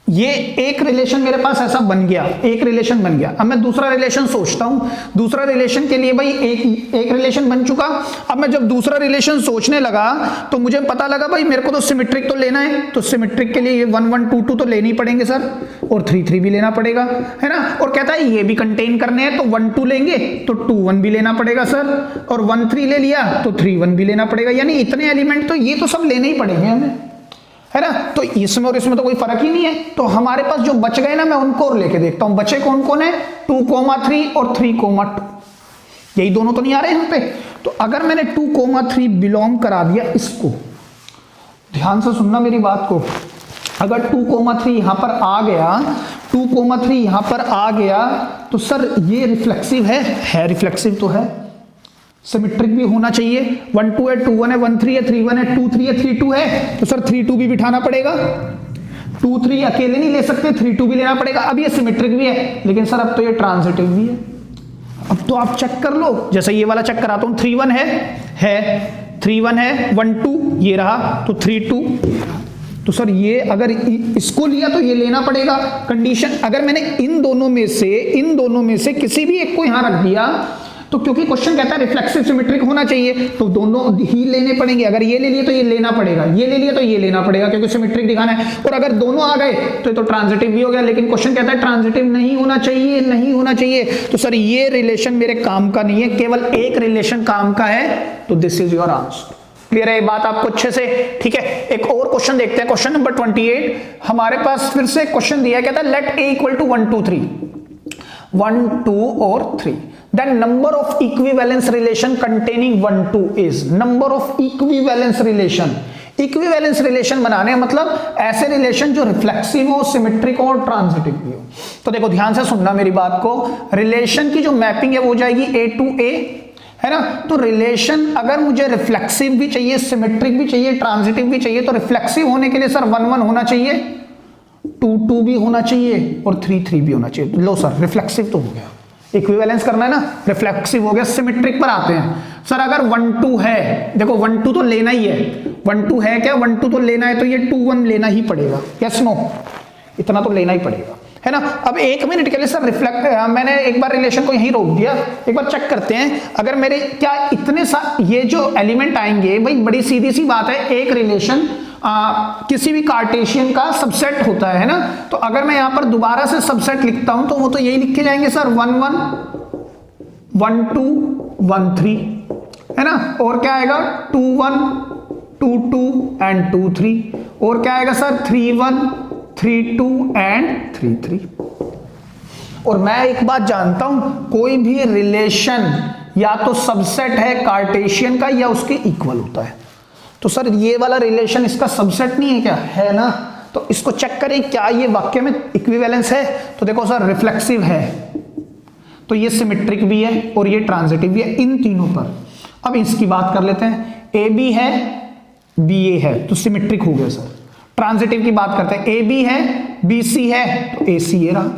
ये एक रिलेशन मेरे पास ऐसा बन गया, एक रिलेशन बन गया। अब मैं दूसरा रिलेशन सोचता हूं, दूसरा रिलेशन के लिए भाई एक रिलेशन बन चुका। अब मैं जब दूसरा रिलेशन सोचने लगा तो मुझे पता लगा भाई मेरे को तो सिमेट्रिक तो लेना है, तो सिमेट्रिक के लिए ये 1 1 2 2 तो लेने ही पड़ेंगे सर, और 3 3 भी लेना पड़ेगा, है ना। और कहता है ये भी कंटेन करने हैं, तो 1 2 लेंगे तो 2 1 भी लेना पड़ेगा सर, और 1 3 ले लिया तो 3 1 भी लेना पड़ेगा। यानी इतने एलिमेंट तो ये तो सब लेने ही पड़ेंगे हमें, है ना। तो इसमें और इसमें तो कोई फर्क ही नहीं है। तो हमारे पास जो बच गए ना, मैं उनको और लेके देखता हूं बचे कौन कौन है, 2,3 और 3,2। यही दोनों तो नहीं आ रहे यहाँ पे। तो अगर मैंने 2,3 बिलोंग करा दिया इसको, ध्यान से सुनना मेरी बात को, अगर 2,3 यहां पर आ गया, 2,3 यहां पर आ गया, तो सर ये रिफ्लेक्सिव है, रिफ्लेक्सिव तो है, सिमेट्रिक भी होना चाहिए। 1 2 है, 2 1 है, 1 3 है, 3 1 है, 2 3 है, 3 2 है, तो सर 3 2 भी बिठाना पड़ेगा। 2 3 अकेले नहीं ले सकते, 3 2 भी लेना पड़ेगा। अब ये सिमेट्रिक भी है, लेकिन सर अब तो ये ट्रांजिटिव भी है। अब तो आप चेक कर लो, जैसे ये वाला चेक कराता हूं, 3 1 है 3 1 है, 1 2 ये रहा, तो 3 2 तो सर ये अगर इसको लिया तो ये लेना पड़ेगा। कंडीशन अगर मैंने इन दोनों में से किसी भी एक को यहां रख दिया, तो क्योंकि क्वेश्चन कहता है रिफ्लेक्सिव सिमेट्रिक होना चाहिए, तो दोनों ही लेने पड़ेंगे। अगर ये ले लिए तो ये लेना पड़ेगा, ये ले लिया तो ये लेना पड़ेगा, क्योंकि सिमेट्रिक दिखाना है। और अगर दोनों आ गए तो ये तो ट्रांजिटिव भी हो गया, लेकिन क्वेश्चन कहता है ट्रांजिटिव नहीं होना चाहिए, नहीं होना चाहिए। तो सर ये रिलेशन मेरे काम का नहीं है, केवल एक रिलेशन काम का है, तो this is your answer. Clear है ये बात आपको अच्छे से? ठीक है, एक और क्वेश्चन देखते हैं, क्वेश्चन नंबर 28। हमारे पास फिर से क्वेश्चन दिया, कहता है लेट ए इक्वल टू 1 2 3, 1 2 और 3, then number of equivalence relation containing 1 2 is number of equivalence relation। Equivalence relation बनाने मतलब ऐसे रिलेशन जो रिफ्लेक्सिव हो, सिमेट्रिक हो और ट्रांजिटिव भी हो। तो देखो ध्यान से सुनना मेरी बात को, रिलेशन की जो मैपिंग है वो जाएगी A to A, है ना। तो रिलेशन अगर मुझे रिफ्लेक्सिव भी चाहिए, सिमेट्रिक भी चाहिए, ट्रांजिटिव भी चाहिए, तो रिफ्लेक्सिव होने के लिए सर 1 1 होना चाहिए, 2 2 भी होना चाहिए, और 3 3 भी होना चाहिए। लो सर रिफ्लेक्सिव तो हो गया, इक्विवेलेंस करना है ना, रिफ्लेक्सिव हो गया। सिमेट्रिक पर आते हैं सर, अगर 1 2 है, देखो 1 2 तो लेना ही है, 1 2 है क्या, 1 2 तो लेना है, तो ये 2 1 लेना ही पड़ेगा, यस नो, इतना तो लेना ही पड़ेगा, है ना। अब 1 मिनट के लिए सर मैंने एक बार रिलेशन को यहीं रोक दिया, एक बार चेक करते हैं। अगर मेरे क्या इतने ये जो एलिमेंट आएंगे, भाई बड़ी सीधी सी बात है, एक रिलेशन किसी भी कार्टेशियन का सबसेट होता है ना। तो अगर मैं यहां पर दोबारा से सबसेट लिखता हूं तो वो तो यही लिख के जाएंगे सर, 1 1 1 2 1 3, है ना। और क्या आएगा 2 1 2 2 एंड 2 3, और क्या आएगा सर 3 1 3 2 एंड 3 3। और मैं एक बात जानता हूं, कोई भी रिलेशन या तो सबसेट है कार्टेशियन का या उसके इक्वल होता है। तो सर ये वाला रिलेशन इसका सबसेट नहीं है क्या, है ना। तो इसको चेक करें क्या ये वाक्य में इक्विवेलेंस है। तो देखो सर रिफ्लेक्सिव है, तो ये सिमेट्रिक भी है और ये ट्रांजिटिव भी है, इन तीनों पर। अब इसकी बात कर लेते हैं, ए बी है बी ए है तो सिमेट्रिक हो गया सर। ट्रांजिटिव की बात करते हैं, ए बी है बी सी है तो ए सी ए रहा,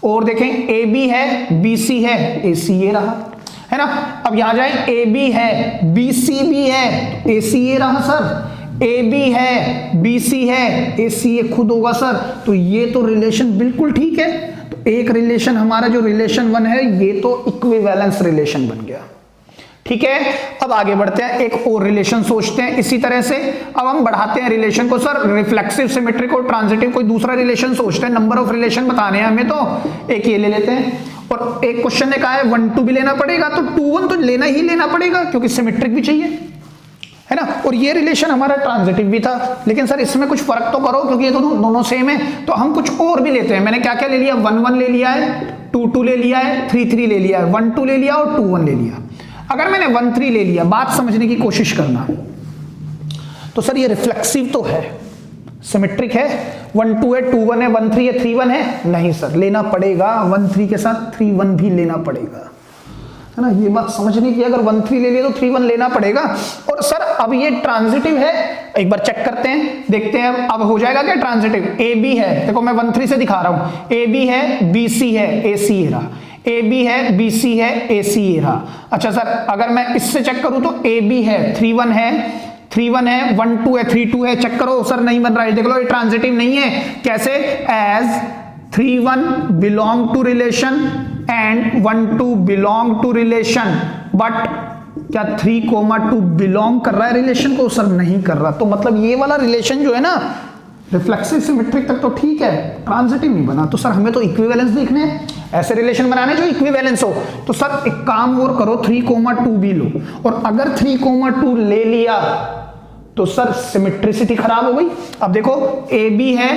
और देखें ए बी है बी सी है ए सी ए रहा, है ना। अब यहां जाए, ए बी है बी सी भी है तो ए सी ए रहा सर, ए बी है बी सी है ए सी ए खुद होगा सर। तो ये तो रिलेशन बिल्कुल ठीक है। तो एक रिलेशन हमारा जो रिलेशन 1 है ये तो इक्विवेलेंस रिलेशन बन गया, ठीक है। अब आगे बढ़ते हैं, एक और रिलेशन सोचते हैं इसी तरह से। अब हम बढ़ाते हैं रिलेशन को सर, रिफ्लेक्सिव सिमेट्रिक और ट्रांजिटिव कोई दूसरा रिलेशन सोचते हैं। नंबर ऑफ रिलेशन बताने हैं हमें, तो एक ये ले लेते हैं। और एक क्वेश्चन ने कहा है 1 2 भी लेना पड़ेगा, तो 2 1 तो लेना ही लेना पड़ेगा क्योंकि सिमेट्रिक भी चाहिए, है ना। और ये रिलेशन हमारा ट्रांजिटिव भी था, लेकिन सर इसमें कुछ फर्क तो करो क्योंकि ये दोनों सेम है, तो हम कुछ और भी लेते हैं। मैंने क्या क्या ले लिया, 1 1 ले लिया है, 2 2 ले लिया है, 3 3 ले लिया है, 1 2 ले लिया और 2 1 ले लिया। अगर मैंने 1 3 ले लिया, बात समझने की कोशिश करना, तो सर ये रिफ्लेक्सिव तो है, सिमेट्रिक है, 1 2 है, 2 1 है, 1 3 है, 3 1 है, नहीं सर लेना पड़ेगा 1 3 के साथ 3 1 भी लेना पड़ेगा, है ना। ये बात समझने की, अगर 1 3 ले लिया तो 3 1 लेना पड़ेगा। और सर अब ये ट्रांजिटिव है, एक बार चेक करते हैं, देखते हैं अब हो जाएगा क्या ट्रांजिटिव। ए बी है, देखो मैं 1 3 से दिखा रहा हूं, ए बी है, बी सी है, ए सी रहा, ए बी है, बी सी है, ए सी रहा। अच्छा सर अगर मैं इससे चेक करूं तो ए बी है, 3 1 है, 3 1 है, 1 2 है, 3 2 है, चेक करो सर नहीं बन रहा है, देख लो ये ट्रांजिटिव नहीं है। कैसे, as 3 1 belong to relation and 1 2 belong to relation, but क्या 3 2 बिलोंग कर रहा है रिलेशन को, सर नहीं कर रहा। तो मतलब ये वाला रिलेशन जो है ना रिफ्लेक्सिव सिमेट्रिक तक तो ठीक है, ट्रांजिटिव नहीं बना। तो सर हमें तो इक्विवेलेंस देखने हैं, ऐसे रिलेशन बनाने जो इक्विवेलेंस हो। तो सर एक काम और करो, 3 2 भी लो, और अगर 3 2 ले लिया तो सर सिमेट्रिसिटी खराब हो गई। अब देखो ए बी है,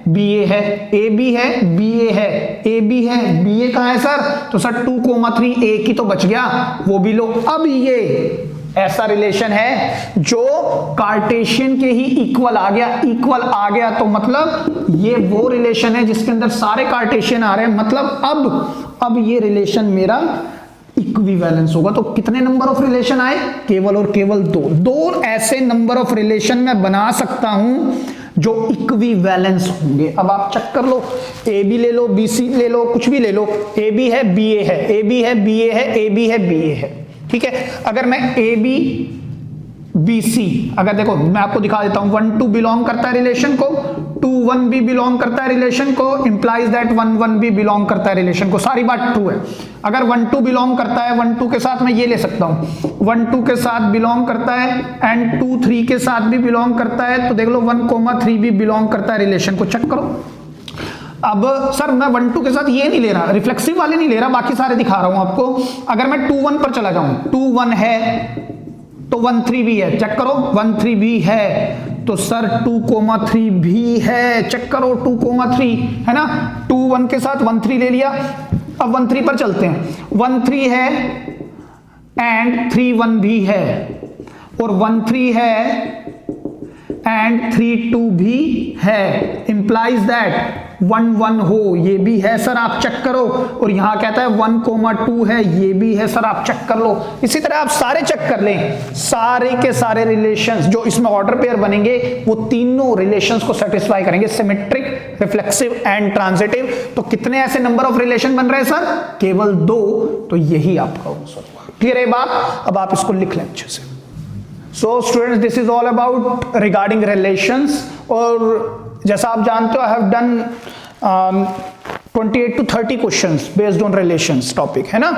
बी ए है, ए बी है, बी ए है, ए बी है, बी ए कहां है सर, तो सर 2 3 एक ही तो बच गया, वो भी लो। अब ये ऐसा रिलेशन है जो कार्टेशियन के ही इक्वल आ गया, इक्वल आ गया तो मतलब ये वो रिलेशन है जिसके अंदर सारे कार्टेशियन आ रहे हैं, मतलब अब ये रिलेशन मेरा इक्विवेलेंस होगा। तो कितने नंबर ऑफ रिलेशन आए, केवल और केवल दो ऐसे नंबर ऑफ रिलेशन मैं बना सकता हूं जो इक्विवेलेंस होंगे। अब आप चेक कर लो, ए बी ले लो, बी सी ले लो, कुछ भी ले लो, ए बी है, बी ए है, ए बी है, बी ए है, ए बी है, बी ए है, ठीक है। अगर मैं ए बी बी सी, अगर देखो मैं आपको दिखा देता हूं, 1 2 बिलोंग करता है रिलेशन को, 2 1 भी बिलोंग करता है रिलेशन को, इंप्लाइज दैट 1 1 भी बिलोंग करता है रिलेशन को, सारी बात ट्रू है। अगर 1 2 बिलोंग करता है, 1 2 के साथ मैं ये ले सकता हूं, 1 2 के साथ बिलोंग करता है एंड 2 3 के साथ भी बिलोंग करता है, तो देख लो 1 3 भी बिलोंग करता है रिलेशन को, चेक करो। अब सर मैं 1 2 के साथ ये नहीं ले रहा, रिफ्लेक्सिव वाले नहीं ले रहा, बाकी सारे दिखा रहा हूं आपको। अगर मैं 2 1 पर चला जाऊं, 2 1 है तो 1 3 भी है, चेक करो, 1 3 भी है तो सर 2 3 भी है, चेक करो 2 3 है ना। 2 1 के साथ 1 3 ले लिया, अब 1 3 पर चलते हैं, 1 3 है एंड 3 1 भी है, और 1 3 है एंड 3 2 भी है, इंप्लाइज दैट 1 1 हो, ये भी है सर, आप चेक करो। और यहां कहता है 1 2 है, ये भी है सर, आप चेक कर लो। इसी तरह आप सारे चेक कर लें, सारे के सारे रिलेशंस जो इसमें ऑर्डर पेयर बनेंगे वो तीनों रिलेशंस को सेटिस्फाई करेंगे, सिमेट्रिक, रिफ्लेक्सिव एंड ट्रांजिटिव। तो कितने ऐसे नंबर ऑफ रिलेशन बन रहे हैं सर, केवल 2। तो यही आपका आंसर हुआ। क्लियर है बात, अब आप इसको लिख लें अच्छे से। So students this is all about regarding relations, और जैसा आप जानते हो I have done 28 to 30 questions based on relations topic, है ना।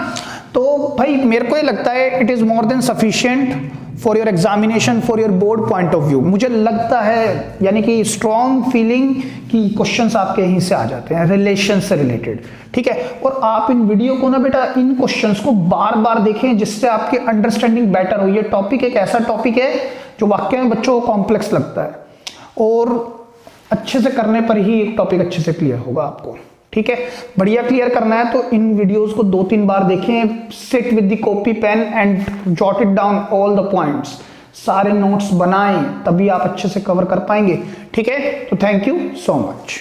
तो भाई मेरे को ये लगता है it is more than sufficient for your examination, for your board point of view. मुझे लगता है, यानी कि स्ट्रॉन्ग फीलिंग कि क्वेश्चंस आपके यहीं से आ जाते हैं रिलेशन से रिलेटेड, ठीक है। और आप इन वीडियो को ना बेटा, इन क्वेश्चंस को बार बार देखें जिससे आपकी अंडरस्टैंडिंग बेटर हो। ये टॉपिक एक ऐसा टॉपिक है जो वाकई में बच्चों को कॉम्प्लेक्स लगता है, और अच्छे से करने पर ही एक टॉपिक अच्छे से क्लियर होगा आपको, ठीक है। बढ़िया क्लियर करना है तो इन वीडियोस को 2-3 बार देखें, sit with the copy pen and jot it down all the points, सारे नोट्स बनाएं, तभी आप अच्छे से कवर कर पाएंगे, ठीक है। तो थैंक यू सो मच।